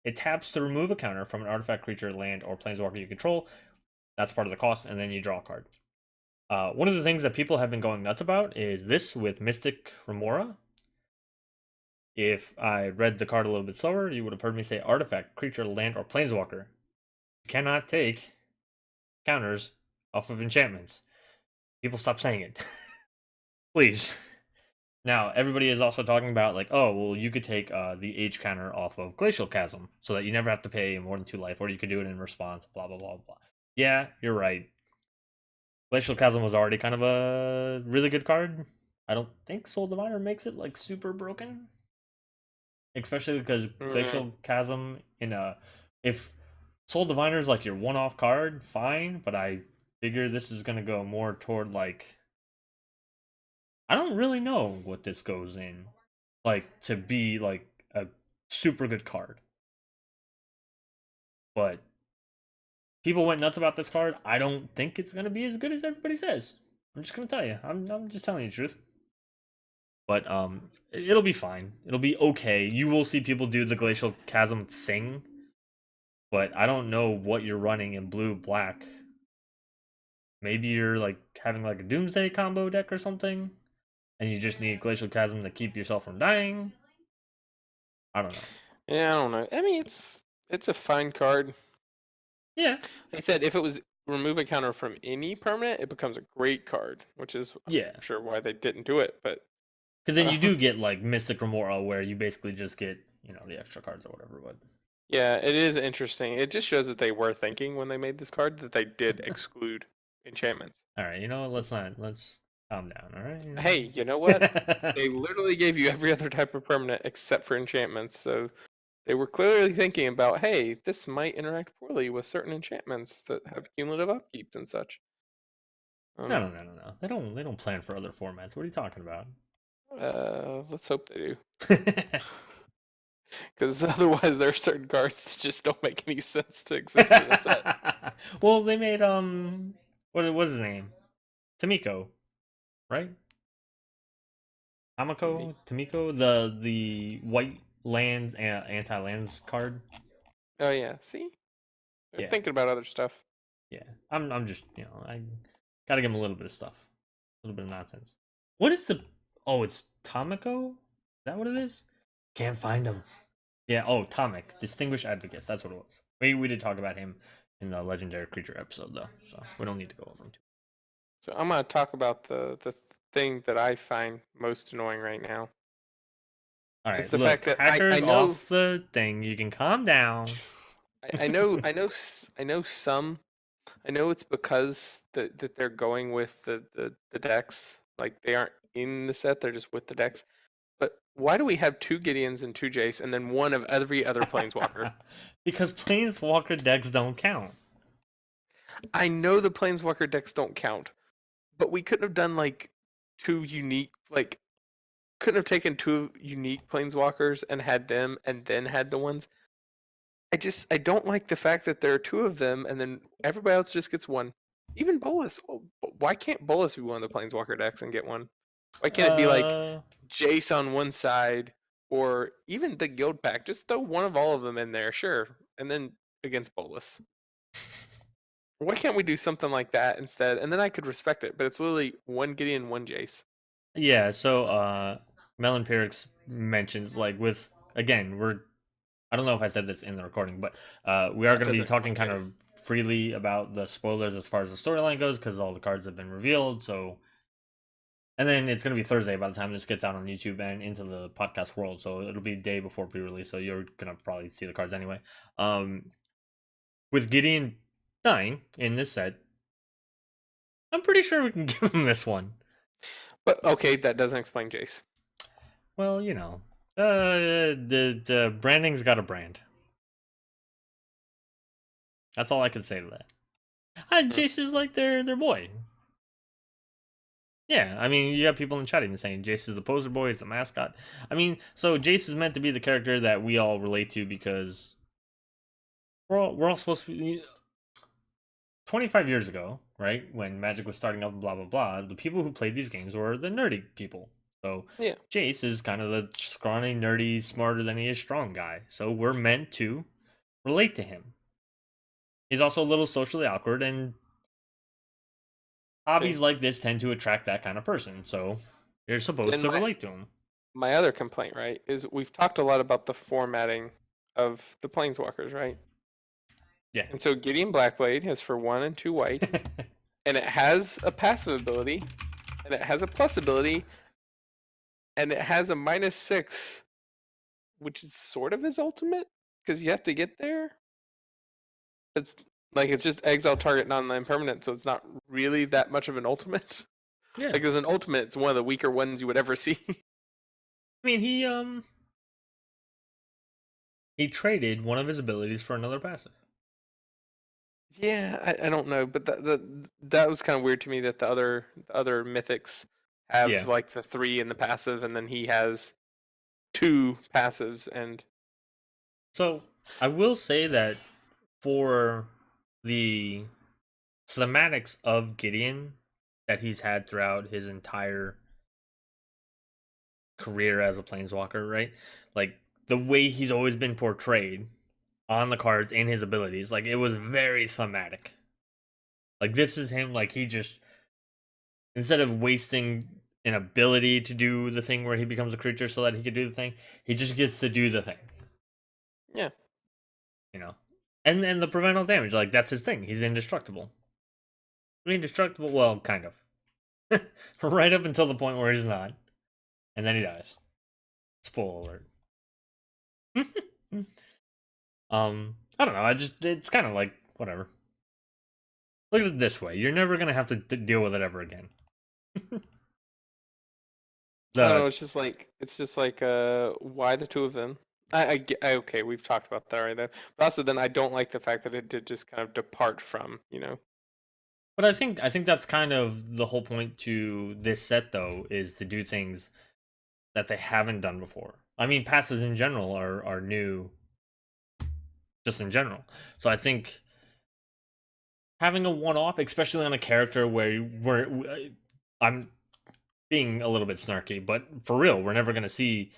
It taps to remove a counter from an artifact, creature, land, or planeswalker you control. That's part of the cost, and then you draw a card. One of the things that people have been going nuts about is this with Mystic Remora. If I read the card a little bit slower, you would have heard me say artifact, creature, land, or planeswalker. You cannot take counters off of enchantments. People stop saying it. Please. Now, everybody is also talking about, like, oh, well, you could take the age counter off of Glacial Chasm so that you never have to pay more than 2 life, or you could do it in response, blah, blah, blah, blah. Yeah, you're right. Glacial Chasm was already kind of a really good card. I don't think Soul Diviner makes it, like, super broken. Especially because Glacial Chasm if Soul Diviner is like your one-off card, fine, but I figure this is going to go more toward, like, I don't really know what this goes in, like, to be, like, a super good card. But people went nuts about this card. I don't think it's going to be as good as everybody says. I'm just going to tell you. I'm just telling you the truth. But it'll be fine. It'll be okay. You will see people do the Glacial Chasm thing, but I don't know what you're running in blue black. Maybe you're like having like a Doomsday combo deck or something, and you just need Glacial Chasm to keep yourself from dying. I don't know. Yeah, I don't know. I mean, it's a fine card. Yeah. Like I said, if it was remove a counter from any permanent, it becomes a great card, which is Yeah. I'm sure why they didn't do it. But Because then you do get like Mystic Remora, where you basically just get the extra cards or whatever. But yeah, it is interesting. It just shows that they were thinking when they made this card that they did exclude enchantments. all right, let's calm down. All right. Hey, you know what? They literally gave you every other type of permanent except for enchantments. So they were clearly thinking about, hey, this might interact poorly with certain enchantments that have cumulative upkeeps and such. No. They don't plan for other formats. What are you talking about? Let's hope they do. Because otherwise, there are certain cards that just don't make any sense to exist in a set. Well, they made what was his name? Tamiko, right? Tamiko, the white land anti-lands card. Oh yeah, see, they're Yeah. thinking about other stuff. Yeah, I'm just I gotta give him a little bit of stuff, a little bit of nonsense. What is the? Oh, it's Tomiko. Is that what it is? Can't find him. Yeah. Oh, Tomic, Distinguished Advocates. That's what it was. We did talk about him in the Legendary Creature episode though, so we don't need to go over him too. So I'm gonna talk about the thing that I find most annoying right now. All right, It's the look, fact that hackers I know off the thing. You can calm down. I know I know some. I know it's because that they're going with the decks. Like they aren't in the set; they're just with the decks. But why do we have 2 Gideons and 2 Jace, and then one of every other Planeswalker? Because Planeswalker decks don't count. I know the Planeswalker decks don't count, but we couldn't have done like 2 unique, like couldn't have taken 2 unique Planeswalkers and had them, and then had the ones. I don't like the fact that there are 2 of them, and then everybody else just gets one. Even Bolus. Why can't Bolus be one of the Planeswalker decks and get one? Why can't it be like Jace on one side, or even the Guild Pack? Just throw one of all of them in there, sure, and then against Bolus. Why can't we do something like that instead? And then I could respect it, but it's literally one Gideon, one Jace. Yeah, so Melonpyrix mentions like with again, I don't know if I said this in the recording, but we are That going to be doesn't talking explain kind of freely about the spoilers as far as the storyline goes because all the cards have been revealed. So, and then it's going to be Thursday by the time this gets out on YouTube and into the podcast world. So it'll be a day before pre-release. So you're going to probably see the cards anyway. With Gideon dying in this set, I'm pretty sure we can give him this one. But okay, that doesn't explain Jace. Well, the branding's got a brand. That's all I can say to that. Jace is like their boy. Yeah, I mean, you got people in the chat even saying Jace is the poster boy, he's the mascot. I mean, so Jace is meant to be the character that we all relate to because we're all supposed to be 25 years ago, right? When Magic was starting up and blah blah blah, the people who played these games were the nerdy people. So Yeah. Jace is kind of the scrawny, nerdy, smarter than he is strong guy. So we're meant to relate to him. He's also a little socially awkward, and hobbies like this tend to attract that kind of person. So you're supposed to relate to him. My other complaint, right, is we've talked a lot about the formatting of the Planeswalkers, right? Yeah. And so Gideon Blackblade is for 1 and 2 white, and it has a passive ability, and it has a plus ability, and it has a -6, which is sort of his ultimate, because you have to get there. It's it's just exile target non-land permanent, so it's not really that much of an ultimate. Yeah. Like as an ultimate, it's one of the weaker ones you would ever see. I mean, he traded one of his abilities for another passive. Yeah, I don't know, but that was kind of weird to me that the other mythics have like the 3 in the passive, and then he has 2 passives. And so I will say that for the thematics of Gideon that he's had throughout his entire career as a planeswalker, right? Like the way he's always been portrayed on the cards in his abilities, like it was very thematic. Like this is him, like he just instead of wasting an ability to do the thing where he becomes a creature so that he could do the thing, he just gets to do the thing. Yeah. You know? And the prevent all damage, like that's his thing. He's indestructible. Indestructible, well, kind of. Right up until the point where he's not. And then he dies. Spoiler alert. I don't know, it's kind of like whatever. Look at it this way. You're never gonna have to deal with it ever again. I don't know. It's just like why the two of them? Okay, we've talked about that right there. But also, then I don't like the fact that it did just kind of depart from, But I think that's kind of the whole point to this set, though, is to do things that they haven't done before. I mean, passes in general are new, just in general. So I think having a one-off, especially on a character where I'm being a little bit snarky, but for real, we're never gonna see.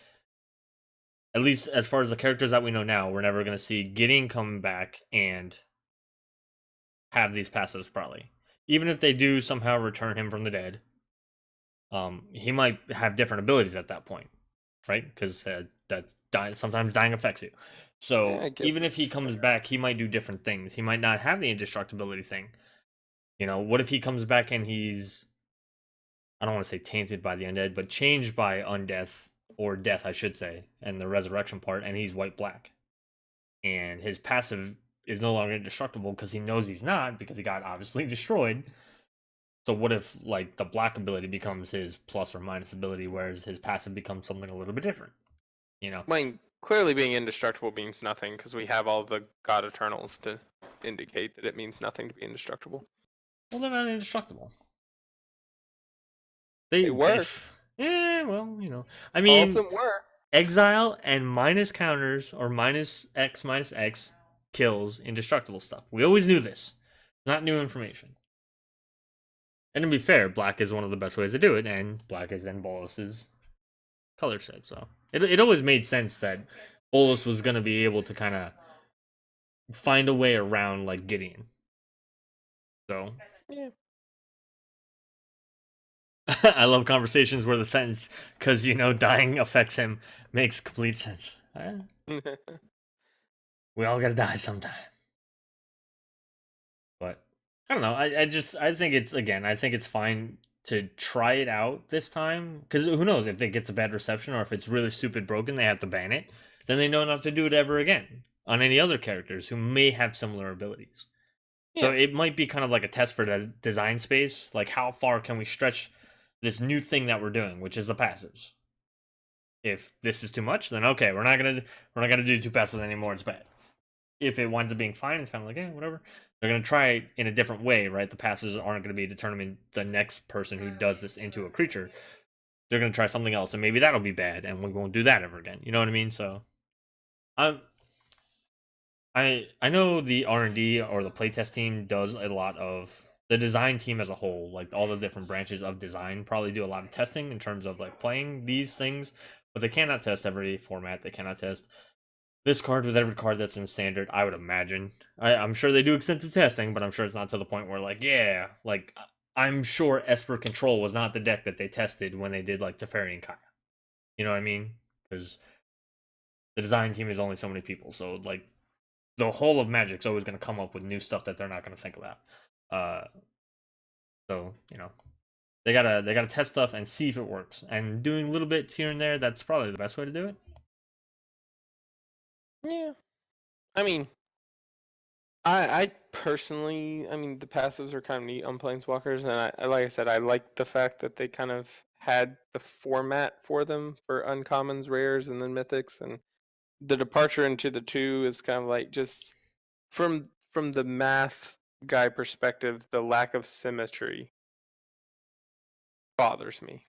At least as far as the characters that we know now, we're never gonna see Gideon come back and have these passives probably. Even if they do somehow return him from the dead, he might have different abilities at that point, right? Because sometimes dying affects you. So even if he comes back, he might do different things. He might not have the indestructibility thing. What if he comes back and he's, I don't want to say tainted by the undead, but changed by undeath, or death, I should say, and the resurrection part, and he's white-black. And his passive is no longer indestructible because he knows he's not, because he got obviously destroyed. So what if like the black ability becomes his plus or minus ability, whereas his passive becomes something a little bit different? I mean, clearly being indestructible means nothing because we have all the God Eternals to indicate that it means nothing to be indestructible. Well, they're not indestructible. They were. Yeah, well, I mean, all of them were. Exile and minus counters or minus X kills indestructible stuff. We always knew this. Not new information. And to be fair, black is one of the best ways to do it, and black is in Bolas's color set, so it always made sense that Bolas was going to be able to kind of find a way around like Gideon. So yeah. I love conversations where the sentence, because dying affects him, makes complete sense. We all gotta die sometime. But I don't know. I think it's fine to try it out this time, because who knows if it gets a bad reception, or if it's really stupid broken, they have to ban it. Then they know not to do it ever again on any other characters who may have similar abilities. Yeah. So it might be kind of like a test for the design space. Like, how far can we stretch this new thing that we're doing, which is the passives? If this is too much, then okay, we're not gonna do two passes anymore. It's bad. If it winds up being fine, it's kind of like, whatever. They're gonna try it in a different way, right? The passes aren't gonna be determining the next person who does this into a creature. They're gonna try something else, and maybe that'll be bad, and we won't do that ever again. You know what I mean? So, I know the R&D or the playtest team does a lot of, the design team as a whole, like all the different branches of design, probably do a lot of testing in terms of like playing these things, but they cannot test every format. They cannot test this card with every card that's in standard, I would imagine. I'm sure they do extensive testing, but I'm sure it's not to the point where like I'm sure Esper Control was not the deck that they tested when they did like Teferi and Kaya. You know what I mean? Because the design team is only so many people, so like the whole of Magic's always going to come up with new stuff that they're not going to think about. So they gotta test stuff and see if it works. And doing little bits here and there, that's probably the best way to do it. Yeah, I mean, I personally, the passives are kind of neat on Planeswalkers, and I like I said, I like the fact that they kind of had the format for them for uncommons, rares, and then mythics, and the departure into the two is kind of like just from the math guy perspective, the lack of symmetry bothers me.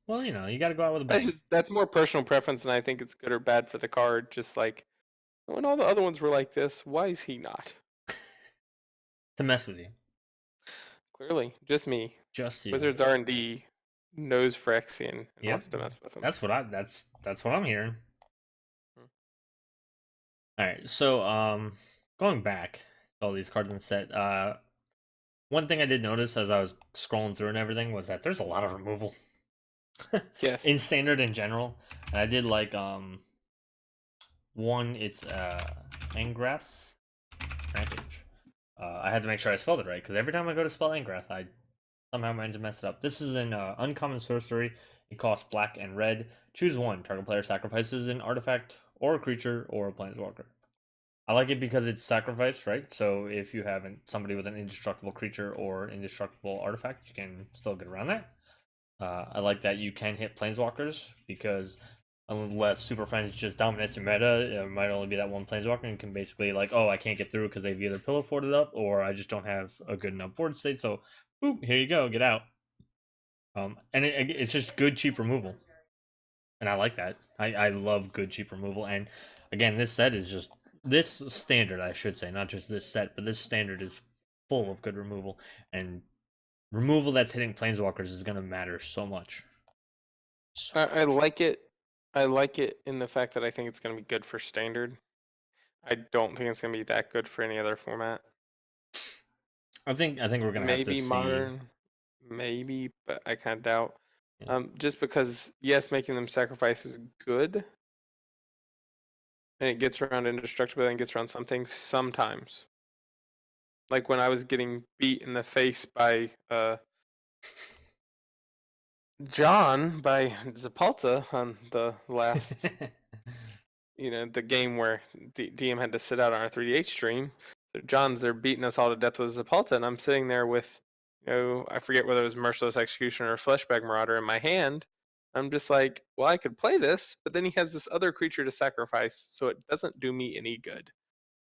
Well, you got to go out with a bang. That's more personal preference than I think it's good or bad for the card. Just like when all the other ones were like this, why is he not? To mess with you. Clearly, just me. Just you. Wizards R&D knows Phyrexian and Yep. wants to mess with him. That's what I'm hearing. Hmm. All right, so going back to all these cards in the set, one thing I did notice as I was scrolling through and everything was that there's a lot of removal Yes. in standard in general. And I did like one, it's Angrath Rampage. I had to make sure I spelled it right because every time I go to spell Angrath, I somehow manage to mess it up. This is an uncommon sorcery. It costs black and red. Choose one. Target player sacrifices an artifact or a creature or a planeswalker. I like it because it's sacrificed, right? So if you have somebody with an indestructible creature or indestructible artifact, you can still get around that. I like that you can hit planeswalkers because unless Super Friends just dominates the meta, it might only be that one planeswalker and can basically like, oh, I can't get through because they've either pillow forted up or I just don't have a good enough board state. So, boop, here you go, get out. And it's just good cheap removal, and I like that. I love good cheap removal, and again, this set is just this standard, I should say, not just this set, but this standard is full of good removal, and removal that's hitting planeswalkers is going to matter so much. I like it. I like it in the fact that I think it's going to be good for standard. I don't think it's going to be that good for any other format. I think we're going to have to Maybe see. modern, maybe, but I kind of doubt. Yeah. Just because yes, making them sacrifice is good, and it gets around indestructibility and gets around some things sometimes. Like when I was getting beat in the face by John by Zapalta on the last, the game where DM had to sit out on our 3DH stream. So John's there beating us all to death with Zapalta, and I'm sitting there with, I forget whether it was Merciless Executioner or Fleshbag Marauder in my hand. I'm just like, well, I could play this, but then he has this other creature to sacrifice, so it doesn't do me any good.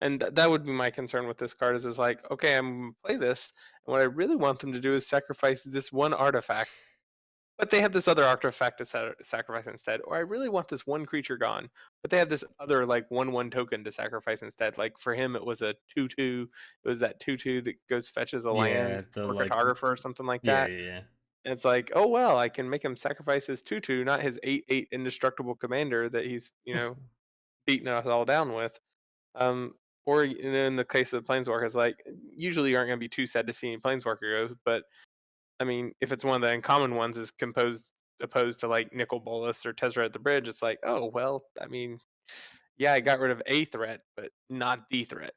And that would be my concern with this card is like, okay, I'm going to play this, and what I really want them to do is sacrifice this one artifact, but they have this other artifact to sacrifice instead. Or I really want this one creature gone, but they have this other like 1/1 token to sacrifice instead. Like for him, it was a 2/2. It was that 2/2 that goes fetches a land the or like, cartographer or something like yeah, that. yeah. And it's like, oh well, I can make him sacrifice his 2/2, not his 8/8 indestructible commander that he's beating us all down with. Or in the case of the planeswalkers, like usually you aren't going to be too sad to see any planeswalker goes, but I mean, if it's one of the uncommon ones is opposed to like Nicol Bolas or Tezzeret at the Bridge, it's like, oh well, I mean, yeah, I got rid of a threat, but not the threat,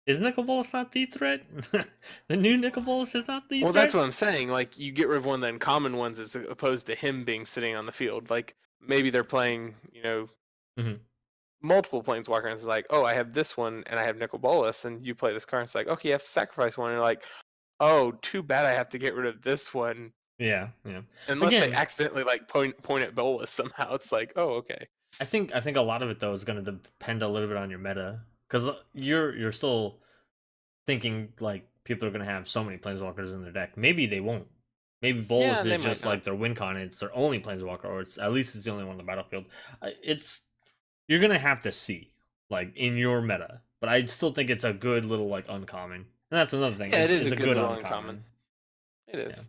Is Nicol Bolas not the threat? The new Nicol Bolas is not the Well, threat? that's what I'm saying. Like, you get rid of one of the uncommon ones as opposed to him being sitting on the field. Like, maybe they're playing, Mhm. multiple planeswalkers. And it's like, oh, I have this one and I have Nicol Bolas, and you play this card. And it's like, okay, you have to sacrifice one. And you're like, oh, too bad I have to get rid of this one. Yeah, yeah. Unless Again, they accidentally like point at Bolas somehow. It's like, oh, okay. I think a lot of it though is going to depend a little bit on your meta because you're still thinking like people are going to have so many planeswalkers in their deck. Maybe they won't. Maybe Bolas They is might just not. like their win con. It's their only planeswalker, or it's at least it's the only one on the battlefield. It's you're gonna have to see like in your meta, but I still think it's a good little like uncommon. And that's another thing. Yeah, it It's, is it's a a good good little uncommon. It is. Yeah.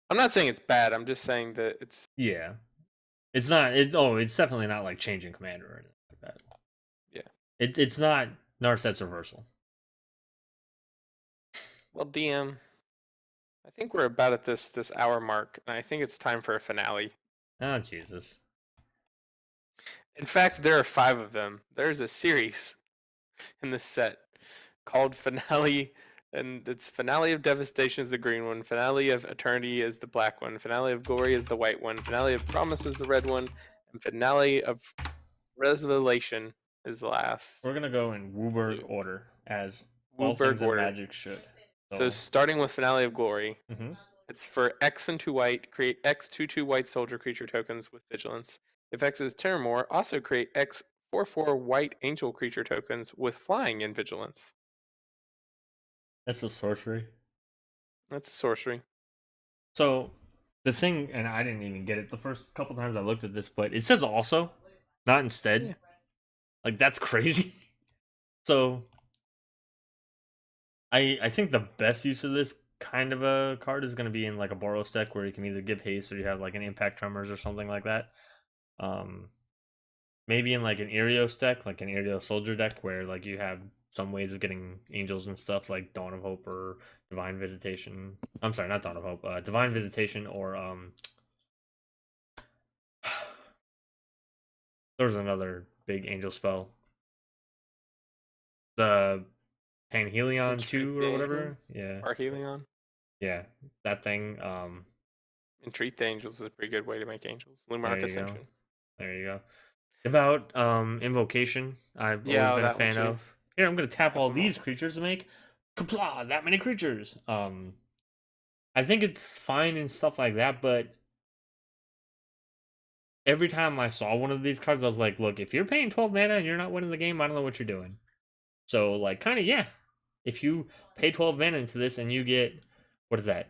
I'm not saying it's bad. I'm just saying that it's. Yeah. It's not. It's definitely not like changing commander or anything like that. Yeah. It's not Narcisse Reversal. Well, DM, I think we're about at this hour mark, and I think it's time for a finale. Oh Jesus. In fact, there are 5 of them. There's a series in this set called Finale, and it's Finale of Devastation is the green one, Finale of Eternity is the black one, Finale of Glory is the white one, Finale of Promise is the red one, and Finale of Revelation is the last. We're gonna go in Wooburg order as all Wooburg things in order. Magic should. So starting with Finale of Glory, Mhm. it's for X and 2 white, create X 2/2 white soldier creature tokens with vigilance. If X is 10 or more, also create X 4/4 white angel creature tokens with flying and vigilance. That's a sorcery. That's a sorcery. So the thing, and I didn't even get it the first couple times I looked at this, but it says also, not instead. Yeah. Like that's crazy. So I think the best use of this kind of a card is going to be in like a Boros deck where you can either give haste or you have like an Impact Tremors or something like that. Maybe in like an Erios deck, like an Erios Soldier deck, where like you have some ways of getting angels and stuff like Dawn of Hope or Divine Visitation. I'm sorry, not Dawn of Hope. Divine Visitation or there's another big angel spell. The Panhelion 2 or whatever. Yeah. Parhelion. Yeah. That thing. Entreat the Angels is a pretty good way to make angels. Lumark Ascension. There you go. About Invocation, I've always been a fan of. Here, I'm gonna tap all these creatures to make kapla that many creatures. I think it's fine and stuff like that, but every time I saw one of these cards, I was like, look, if you're paying 12 mana and you're not winning the game, I don't know what you're doing. So, like, kind of, yeah. If you pay 12 mana into this and you get, what is that?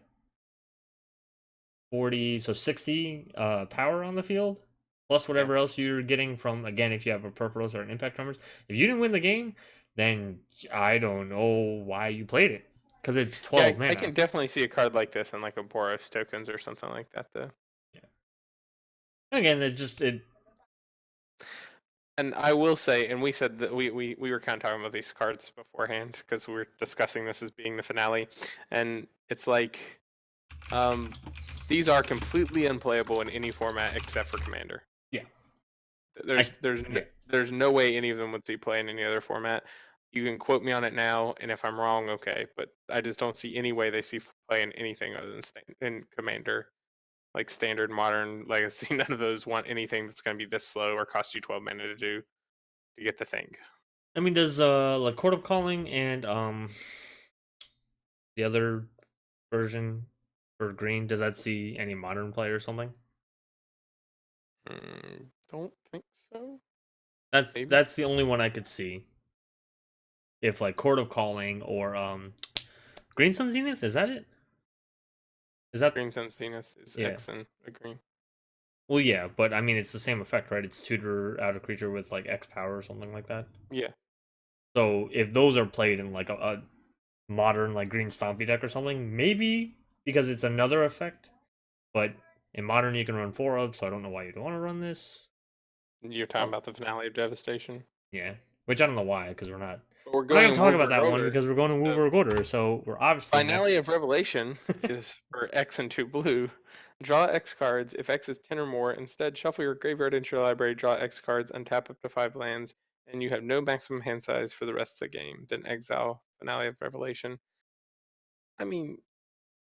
40, so 60 power on the field, plus whatever else you're getting from, again, if you have a Perforos or an Impact Tremors. If you didn't win the game, then I don't know why you played it. Because it's 12 mana. I can definitely see a card like this in like a Boros tokens or something like that, though. Yeah. And again, And I will say, and we said that we were kind of talking about these cards beforehand because we were discussing this as being the finale, and it's like, these are completely unplayable in any format except for Commander. Yeah. There's no way any of them would see play in any other format. You can quote me on it now, and if I'm wrong, okay. But I just don't see any way they see play in anything other than in Commander, like Standard, Modern, Legacy. None of those want anything that's going to be this slow or cost you 12 mana to do to get the thing. I mean, does like Court of Calling and the other version for green, does that see any modern play or something? Don't think so. That's the only one I could see. If like Court of Calling or Green Sun Zenith, is that it? Is that Green Sun Zenith is X and a green? Well, yeah, but I mean it's the same effect, right? It's tutor out a creature with like X power or something like that. Yeah. So if those are played in like a modern like green Stompy deck or something, maybe because it's another effect. But in modern you can run 4 of, so I don't know why you'd want to run this. You're talking about the Finale of Devastation? Yeah. Which I don't know why, because we're not. We're going to talk about that one because we're going to Wooburg Order, so we're obviously. Finale of Revelation is for X and 2 blue. Draw X cards. If X is 10 or more, instead shuffle your graveyard into your library, draw X cards, untap up to 5 lands, and you have no maximum hand size for the rest of the game. Then exile Finale of Revelation. I mean,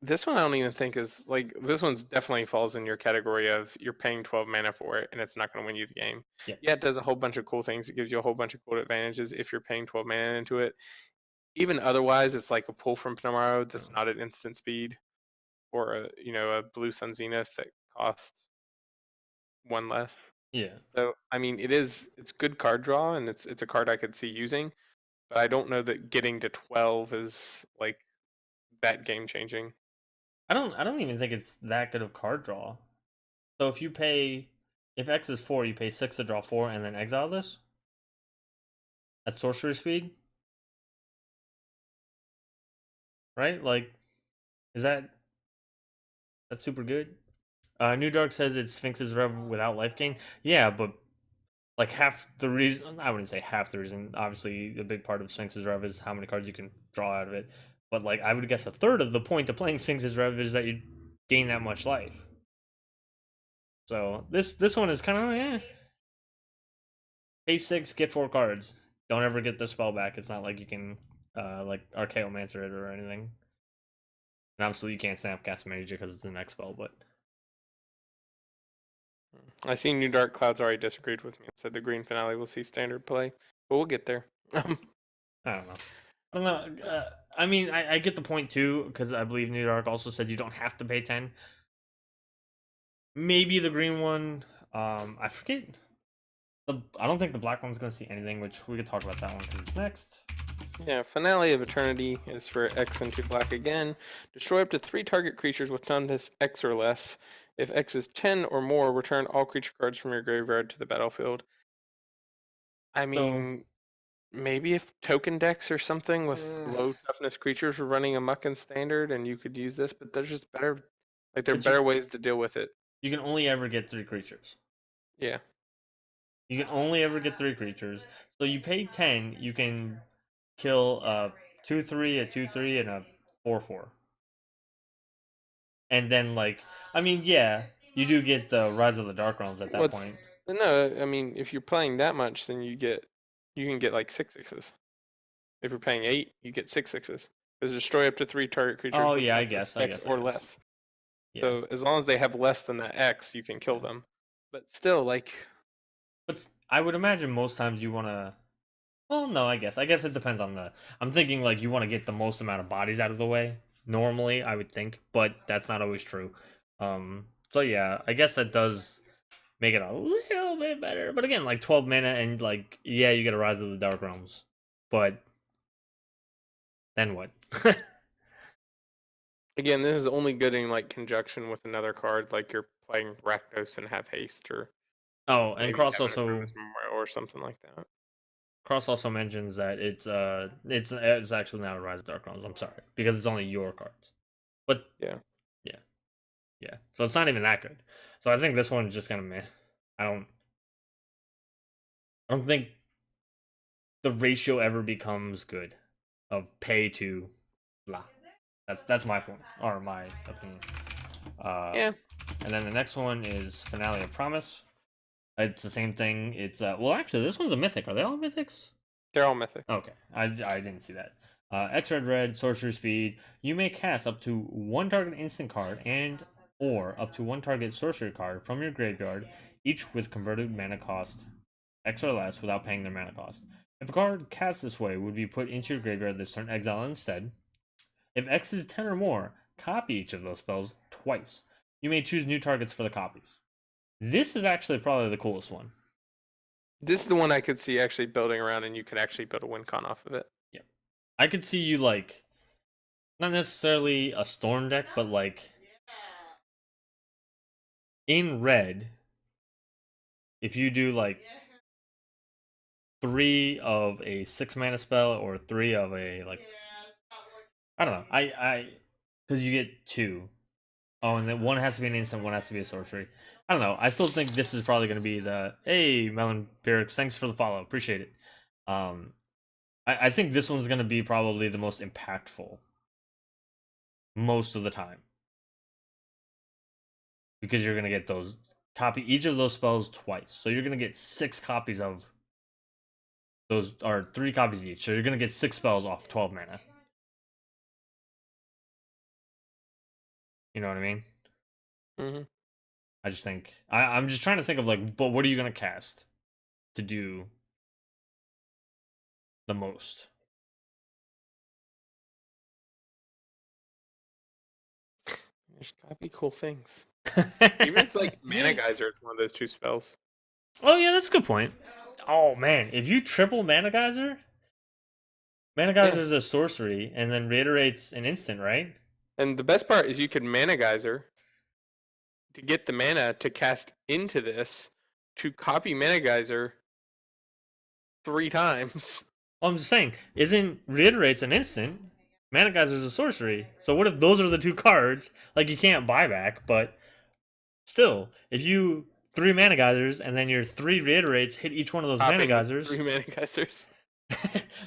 this one I don't even think is like, this one's definitely falls in your category of you're paying 12 mana for it and it's not going to win you the game. Yeah, it does a whole bunch of cool things. It gives you a whole bunch of cool advantages if you're paying 12 mana into it. Even otherwise, it's like a pull from tomorrow that's not at instant speed, or a blue Sun Zenith that costs 1 less. Yeah. So I mean, it's good card draw, and it's a card I could see using, but I don't know that getting to 12 is like that game changing. I don't even think it's that good of card draw. So if X is 4, you pay 6 to draw 4 and then exile this at sorcery speed, right? Like, that's super good. New Dark says it's Sphinx's Rev without life gain. Yeah, but like half the reason, I wouldn't say half the reason. Obviously, a big part of Sphinx's Rev is how many cards you can draw out of it. But like, I would guess a third of the point of playing Sphinx's Rev is that you gain that much life. So this one is kind of Pay 6, get 4 cards. Don't ever get the spell back. It's not like you can like Archaeomancer it or anything. And obviously you can't Snapcast Manager because it's the next spell, but I see New Dark Clouds already disagreed with me and said the green finale will see standard play, but we'll get there. I don't know. I mean, I get the point too, because I believe New Dark also said you don't have to pay 10. Maybe the green one. I forget. I don't think the black one's going to see anything, which we could talk about that one because it's next. Yeah, Finale of Eternity is for X and 2 black again. Destroy up to 3 target creatures with toughness X or less. If X is 10 or more, return all creature cards from your graveyard to the battlefield. I mean, Maybe if token decks or something with Eh, low toughness creatures were running amok in standard, and you could use this, but there's just better, like there are but you better ways to deal with it. you can only ever get 3 creatures. Yeah. You can only ever get 3 creatures. So you pay 10, you can kill a 2/3, a 2/3, and a 4/4. And then like, I mean, yeah, you do get the Rise of the Dark Realms at that What's point. no? I mean, if you're playing that much, then you can get like 6/6s. If you're paying 8, you get 6/6s. Because destroy up to 3 target creatures Oh with yeah, I toughness guess, I X guess, I or guess. less. Yeah. So as long as they have less than that X, you can kill them. But still, like, But I would imagine most times you want to. Well, no, I guess. I guess it depends on the. I'm thinking like you want to get the most amount of bodies out of the way. Normally, I would think, but that's not always true. So yeah, I guess that does make it a little bit better. But again, like 12 mana and like yeah, you get a Rise of the Dark Realms. But then what? again, this is only good in like conjunction with another card, like you're playing Rakdos and have haste, or Oh, and maybe having a Primus Memorial or something like that. Cross also mentions that it's actually not a Rise of Dark Realms. I'm sorry because it's only your cards. But Yeah. yeah, yeah. So it's not even that good. So I think this one's just gonna meh. I don't. I don't think the ratio ever becomes good of pay to blah. That's my point or my opinion. Yeah. And then the next one is Finale of Promise. It's the same thing. It's well, actually, this one's a mythic. Are they all mythics? They're all mythic. Okay, I didn't see that. X red sorcery speed. You may cast up to one target instant card and or up to one target sorcery card from your graveyard, each with converted mana cost X or less without paying their mana cost. If a card cast this way would be put into your graveyard this turn, exile instead. If X is 10 or more, copy each of those spells twice. You may choose new targets for the copies. This is actually probably the coolest one. This is the one I could see actually building around, and you could actually build a win con off of it. Yeah. I could see you like not necessarily a storm deck, but like in red, if you do like 3 of a 6 mana spell or 3 of a like I don't know. I because you get 2. Oh, and then one has to be an instant, one has to be a sorcery. I don't know. I still think this is probably going to be the hey Melon Pyrrhix, thanks for the follow, appreciate it. I think this one's going to be probably the most impactful most of the time because you're going to get those copy each of those spells twice, so you're going to get 6 copies of those, or 3 copies each. So you're going to get 6 spells off 12 mana. You know what I mean? Mm-hmm. I just think I'm just trying to think of like, but what are you going to cast to do the most? There's gotta be cool things. Even if like Mana Geyser is one of those 2 spells. Oh yeah, that's a good point. Oh man, if you triple Mana Geyser Yeah. is a sorcery and then reiterates an instant, right? And the best part is you could Mana Geyser to get the mana to cast into this to copy Mana Geyser 3 times. Well, I'm just saying, isn't reiterates an instant? Mana Geyser is a sorcery. So what if those are the 2 cards? Like you can't buy back, but still, if you 3 Mana Geysers and then your 3 reiterates hit each one of those Mana Copying the Geysers. 3 Mana Geysers.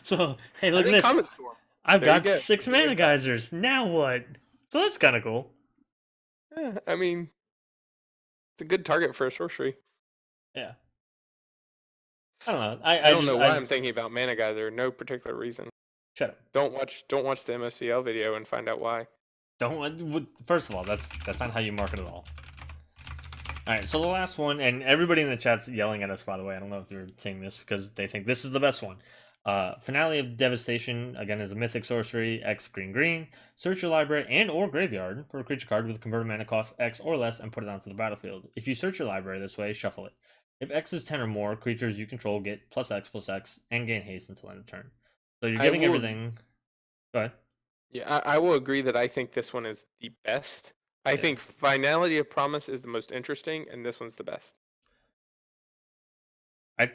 So hey, I look at think this. Comet Storm. I've There you got go. 6 Mana Geysers. Now what? So that's kind of cool. Yeah, I mean, it's a good target for a sorcery. Yeah. I don't know. I don't know why I'm thinking about Mana Geyser. No particular reason. Shut up. Don't watch the MOCL video and find out why. Don't. First of all, that's not how you market at all. All right. So the last one, and everybody in the chat's yelling at us. By the way, I don't know if you're seeing this because they think this is the best one. Finale of Devastation again is a mythic sorcery. X green. Search your library and or graveyard for a creature card with a converted mana cost X or less and put it onto the battlefield. If you search your library this way, shuffle it. If X is 10 or more, creatures you control get +X and gain haste until end of turn. So you're getting everything. Go ahead. Yeah, I will agree that I think this one is the best. I think Finality of Promise is the most interesting, and this one's the best. I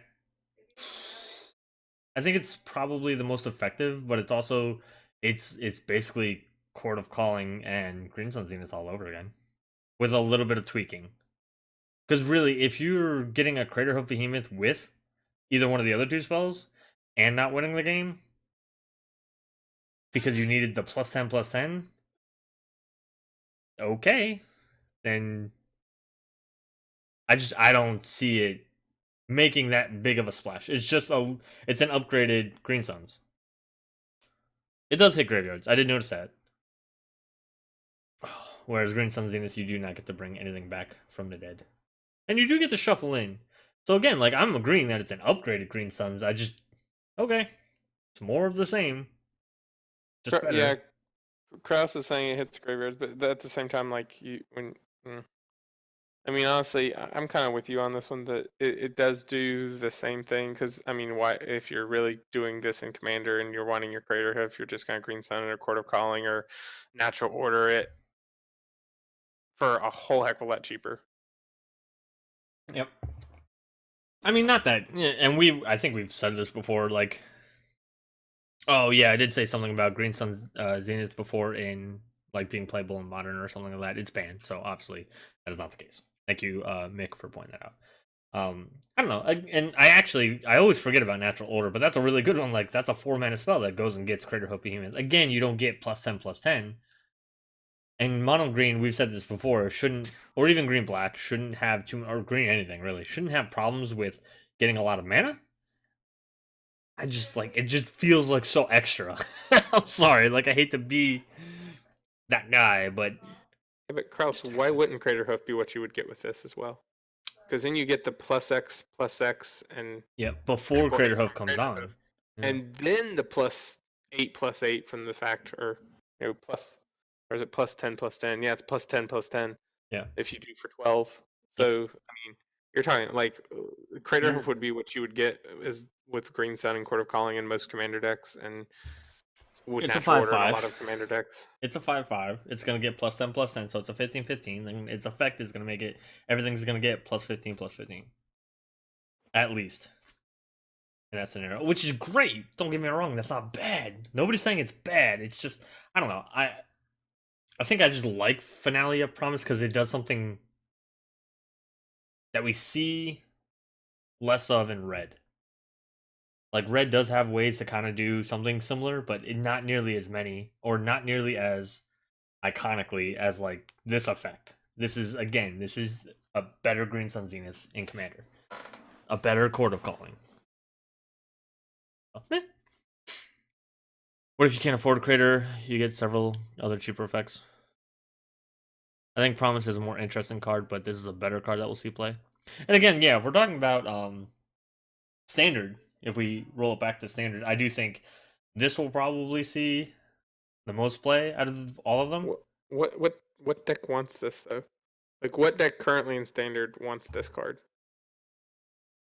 I think it's probably the most effective, but it's also it's basically Court of Calling and Green Sun Zenith all over again, with a little bit of tweaking. Because really, if you're getting a Crater Hoof Behemoth with either one of the other two spells and not winning the game because you needed the +10/+10, okay, then I don't see it making that big of a splash. It's an upgraded Green Suns. It does hit graveyards. I did notice that. Whereas Green Sun Zenith, you do not get to bring anything back from the dead. And you do get to shuffle in. So again, like, I'm agreeing that it's an upgraded Green Suns. Okay. It's more of the same. Just better. Yeah, Kraus is saying it hits graveyards, but at the same time, like I mean, honestly, I'm kind of with you on this one that it does do the same thing. Because I mean, why if you're really doing this in Commander and you're wanting your Crater Hoof, you're just gonna Green Sun or Court of Calling or Natural Order it for a whole heck of a lot cheaper. Yep. I mean, not that, and I think we've said this before. Like, oh yeah, I did say something about Green Sun Zenith before in like being playable in Modern or something like that. It's banned, so obviously that is not the case. Thank you, Mick, for pointing that out. I don't know, and I always forget about Natural Order, but that's a really good one. Like, that's a 4-mana spell that goes and gets Crater Hoof Behemoth. Again, you don't get +10/+10. And mono green, we've said this before, shouldn't, or even green black, shouldn't have or green anything really, shouldn't have problems with getting a lot of mana. I just like, it just feels like so extra. I'm sorry, like, I hate to be that guy, but Yeah, but Kraus, why wouldn't Crater Hoof be what you would get with this as well? Because then you get the +X and yeah, before Crater Hoof comes on, and then the +8/+8 from the fact, or plus, or is it +10/+10? Yeah, it's +10/+10. Yeah. If you do for 12, so I mean, you're talking like Crater Hoof would be what you would get is with Green Sun and Court of Calling in most Commander decks, and with it's a Natural Order in 5/5. a lot of Commander decks. It's a 5/5. It's gonna get +10/+10, so it's a 15/15. And its effect is gonna make it, everything's gonna get +15/+15, at least in that scenario, which is great. Don't get me wrong, that's not bad. Nobody's saying it's bad. It's just, I don't know. I think I just like Finale of Promise because it does something that we see less of in Red. Like, Red does have ways to kind of do something similar, but not nearly as many, or not nearly as iconically as like this effect. This is a better Green Sun Zenith in Commander, a better Court of Calling. What if you can't afford a Crater? You get several other cheaper effects. I think Promise is a more interesting card, but this is a better card that we'll see play. And again, yeah, if we're talking about Standard, if we roll it back to Standard, I do think this will probably see the most play out of all of them. What deck wants this though? Like, what deck currently in Standard wants this card?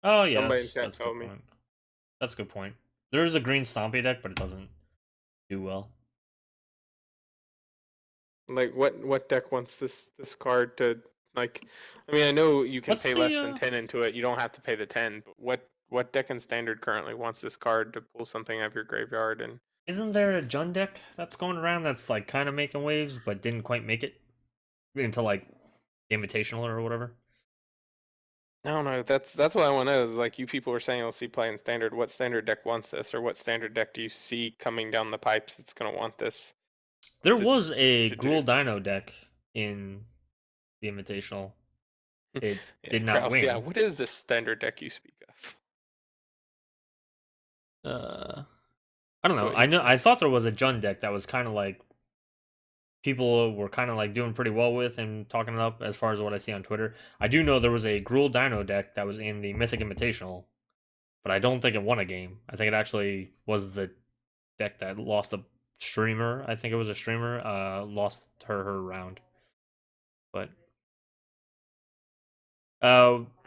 Oh yeah, Somebody in that's chat a told good me. point. That's a good point. There is a green Stompy deck, but it doesn't do well. Like, what deck wants this card to, like? I mean, I know you can pay less than 10 into it. You don't have to pay the 10. But what deck in Standard currently wants this card to pull something out of your graveyard? And isn't there a Jund deck that's going around that's like kind of making waves, but didn't quite make it into like Invitational or whatever? I don't know. That's what I want to know. Is like, you people are saying you'll see play in Standard. What Standard deck wants this, or what Standard deck do you see coming down the pipes that's going to want this? There was a Gruul Dino deck in the Invitational. It did not Kraus, win. yeah, what is this Standard deck you speak of? I don't know. I thought there was a Jund deck that was kind of like, people were kind of like doing pretty well with and talking it up as far as what I see on Twitter. I do know there was a Gruul Dino deck that was in the Mythic Invitational, but I don't think it won a game. I think it actually was the deck that lost a streamer. I think it was a streamer. Lost her round. But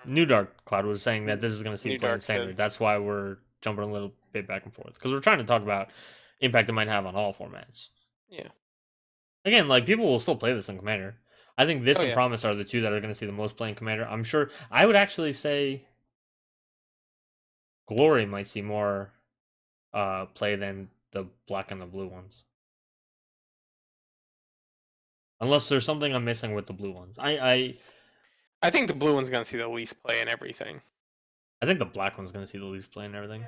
New Dark Cloud was saying that this is going to see play in Standard. That's why we're jumping a little bit back and forth, because we're trying to talk about impact it might have on all formats. Yeah. Again, like, people will still play this in Commander. I think this and Promise are the two that are going to see the most play in Commander. I'm sure. I would actually say Glory might see more play than the black and the blue ones. Unless there's something I'm missing with the blue ones. I think the blue one's gonna see the least play in everything. I think the black one's gonna see the least play and everything.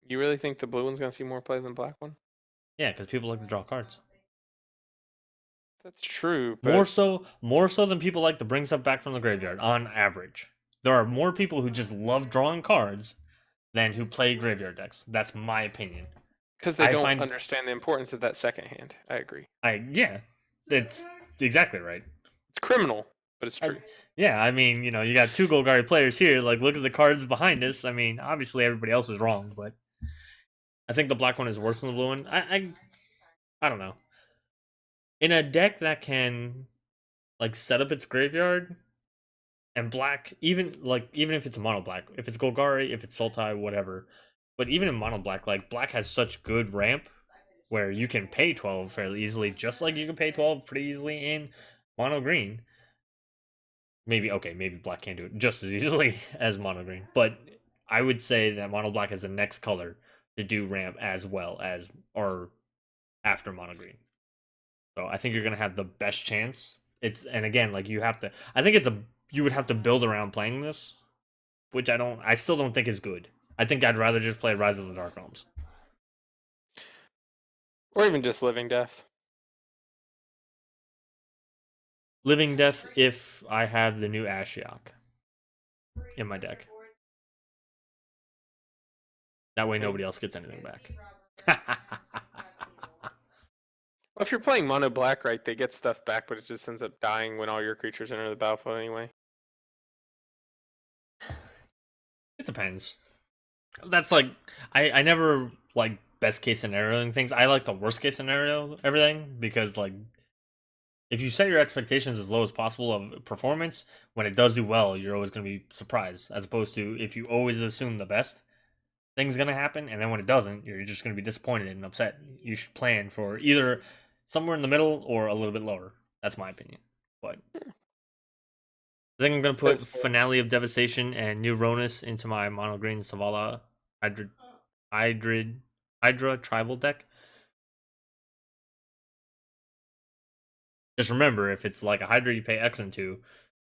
You really think the blue one's gonna see more play than the black one? Yeah, because people like to draw cards. That's true, but More so than people like to bring stuff back from the graveyard, on average. There are more people who just love drawing cards than who play graveyard decks. That's my opinion. because they don't understand the importance of that second hand. I agree. Yeah, it's exactly right. It's criminal, but it's true. Yeah, I mean, you know, you got two Golgari players here. Like, look at the cards behind us. I mean, obviously everybody else is wrong, but I think the black one is worse than the blue one. I don't know. In a deck that can like set up its graveyard and black, even if it's mono black, if it's Golgari, if it's Sultai, whatever. But even in mono black, like black has such good ramp where you can pay 12 fairly easily, just like you can pay 12 pretty easily in mono green. Maybe black can't do it just as easily as mono green, but I would say that mono black is the next color to do ramp as well as or after mono green. So I think you're gonna have the best chance. And again, like you would have to build around playing this, which I still don't think is good. I think I'd rather just play Rise of the Dark Realms. Or even just Living Death. Living Death if I have the new Ashiok in my deck. That way nobody else gets anything back. Well, if you're playing mono black, right, they get stuff back, but it just ends up dying when all your creatures enter the battlefield anyway. It depends. That's like I never like best case scenario things. I like the worst case scenario everything because like if you set your expectations as low as possible of performance, when it does do well, you're always going to be surprised. As opposed to if you always assume the best, thing's going to happen, and then when it doesn't, you're just going to be disappointed and upset. You should plan for either somewhere in the middle or a little bit lower. That's my opinion. But I think I'm going to put Finale of Devastation and New Ronus into my mono green Savala Hydra tribal deck. Just remember, if it's like a Hydra you pay X into,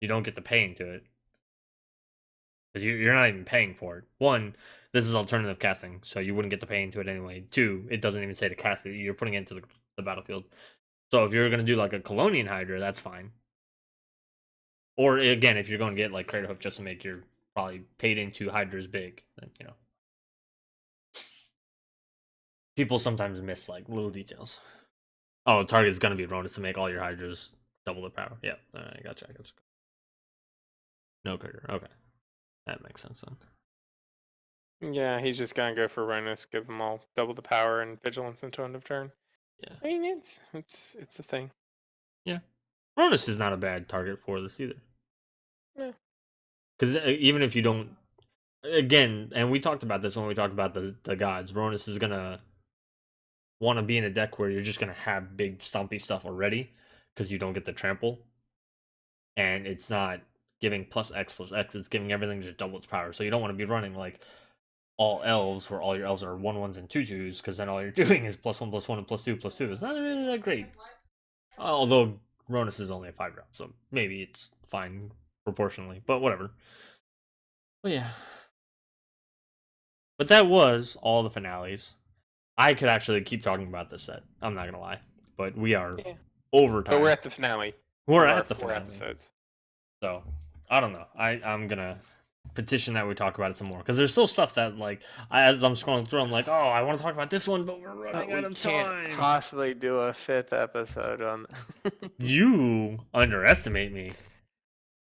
you don't get to pay into it. Because you're not even paying for it. One, this is alternative casting, so you wouldn't get to pay into it anyway. Two, it doesn't even say to cast it. You're putting it into the battlefield. So if you're going to do like a Colonian Hydra, that's fine. Or again, if you're going to get like Crater Hoof just to make your probably paid into Hydras big, then, you know. People sometimes miss like little details. Oh, the target is going to be Ronus to make all your Hydras double the power. Yeah, I gotcha. No Crater. Okay. That makes sense then. Yeah, he's just gonna go for Ronus, give them all double the power and vigilance until end of turn. Yeah. I mean, it's a thing. Yeah. Ronus is not a bad target for this either. Yeah. Because even if you don't, again, and we talked about this when we talked about the gods, Ronus is gonna want to be in a deck where you're just gonna have big stumpy stuff already because you don't get the trample, and it's not giving plus X, it's giving everything just double its power. So you don't want to be running like all elves where all your elves are 1/1s and 2/2s, because then all you're doing is +1/+1 and +2/+2. It's not really that great. Although Ronus is only a 5-drop, so maybe it's fine proportionally, but whatever. But yeah. But that was all the finales. I could actually keep talking about this set. I'm not gonna lie, but we are over time. But we're at the finale. We're at the 4 finale. episodes. So I don't know. I'm gonna petition that we talk about it some more because there's still stuff that like as I'm scrolling through, I'm like, oh, I want to talk about this one, but we're running out of time. Can't possibly do a 5th episode on. You underestimate me.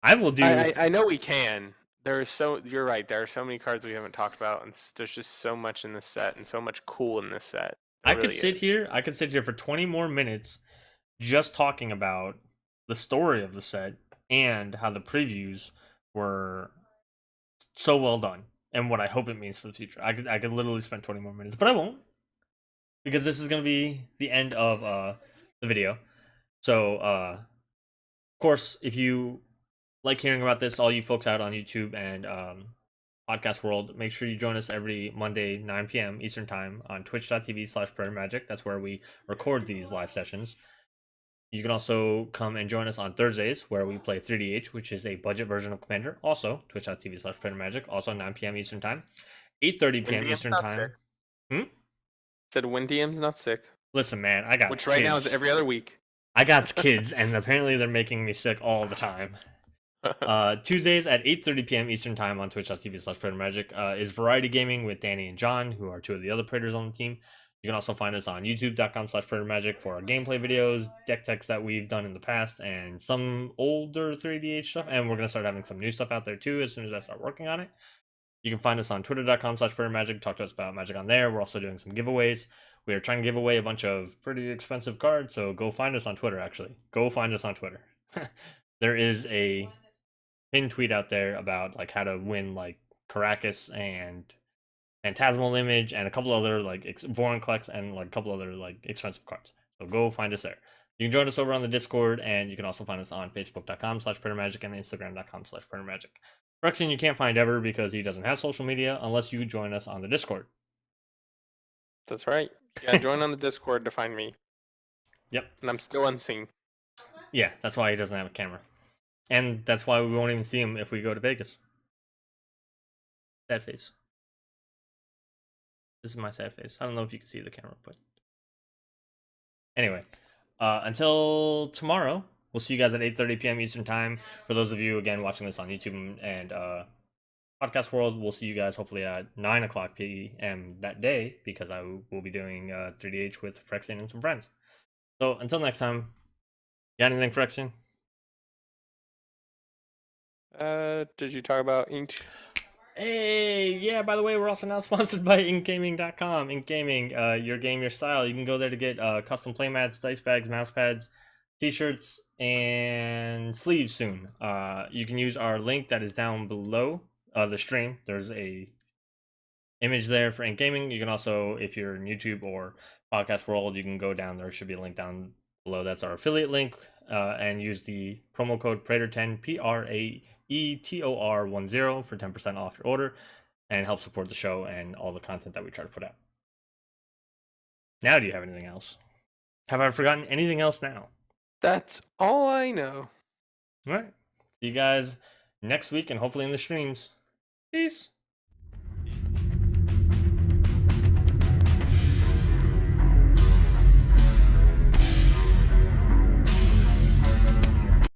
I will do. I know we can. You're right. There are so many cards we haven't talked about, and there's just so much in this set and so much cool in this set. I could sit here for 20 more minutes just talking about the story of the set and how the previews were so well done and what I hope it means for the future. I could literally spend 20 more minutes, but I won't, because this is going to be the end of the video. So of course, if you like hearing about this, all you folks out on YouTube and podcast world, make sure you join us every Monday, 9 p.m. Eastern Time on twitch.tv/Praetor Magic. That's where we record these live sessions. You can also come and join us on Thursdays, where we play 3DH, which is a budget version of Commander. Also, twitch.tv/Praetor Magic. Also, 9 p.m. Eastern Time. 8:30 p.m. Eastern Time. Said WinDM's not sick. Listen, man, I got which kids. Right now is every other week. I got kids, and apparently they're making me sick all the time. Tuesdays at 8:30 p.m. Eastern Time on twitch.tv/Praetor Magic is Variety Gaming with Danny and John, who are two of the other Praetors on the team. You can also find us on youtube.com/Praetor Magic for our gameplay videos, deck techs that we've done in the past, and some older 3DH stuff. And we're going to start having some new stuff out there too as soon as I start working on it. You can find us on twitter.com/Praetor Magic. Talk to us about Magic on there. We're also doing some giveaways. We are trying to give away a bunch of pretty expensive cards, so go find us on Twitter, actually. Go find us on Twitter. There is a pinned tweet out there about like how to win like Caracas and Phantasmal Image and a couple other like Vorinclex and like a couple other like expensive cards. So go find us there. You can join us over on the Discord, and you can also find us on facebook.com/Praetor Magic and instagram.com/Praetor Magic. Phyrexian you can't find ever because he doesn't have social media unless you join us on the Discord. That's right. Yeah, join on the Discord to find me. Yep. And I'm still unseen. Yeah, that's why he doesn't have a camera. And that's why we won't even see him if we go to Vegas. Sad face. This is my sad face. I don't know if you can see the camera, but anyway, until tomorrow, we'll see you guys at 8:30 p.m. Eastern Time. For those of you, again, watching this on YouTube and Podcast World, we'll see you guys hopefully at 9 o'clock p.m. that day, because I will be doing 3DH with Phyrexian and some friends. So until next time, got anything, Phyrexian? Did you talk about Inked? Hey, yeah, by the way, we're also now sponsored by inkgaming.com. Ink Gaming, your game, your style. You can go there to get custom playmats, dice bags, mouse pads, t-shirts, and sleeves soon. You can use our link that is down below the stream. There's a image there for Ink Gaming. You can also, if you're in YouTube or Podcast World, you can go down. There should be a link down below. That's our affiliate link, and use the promo code Praetor10, PRAETOR10 for 10% off your order, and help support the show and all the content that we try to put out. Now, do you have anything else? Have I forgotten anything else now? That's all I know. All right. See you guys next week, and hopefully in the streams. Peace.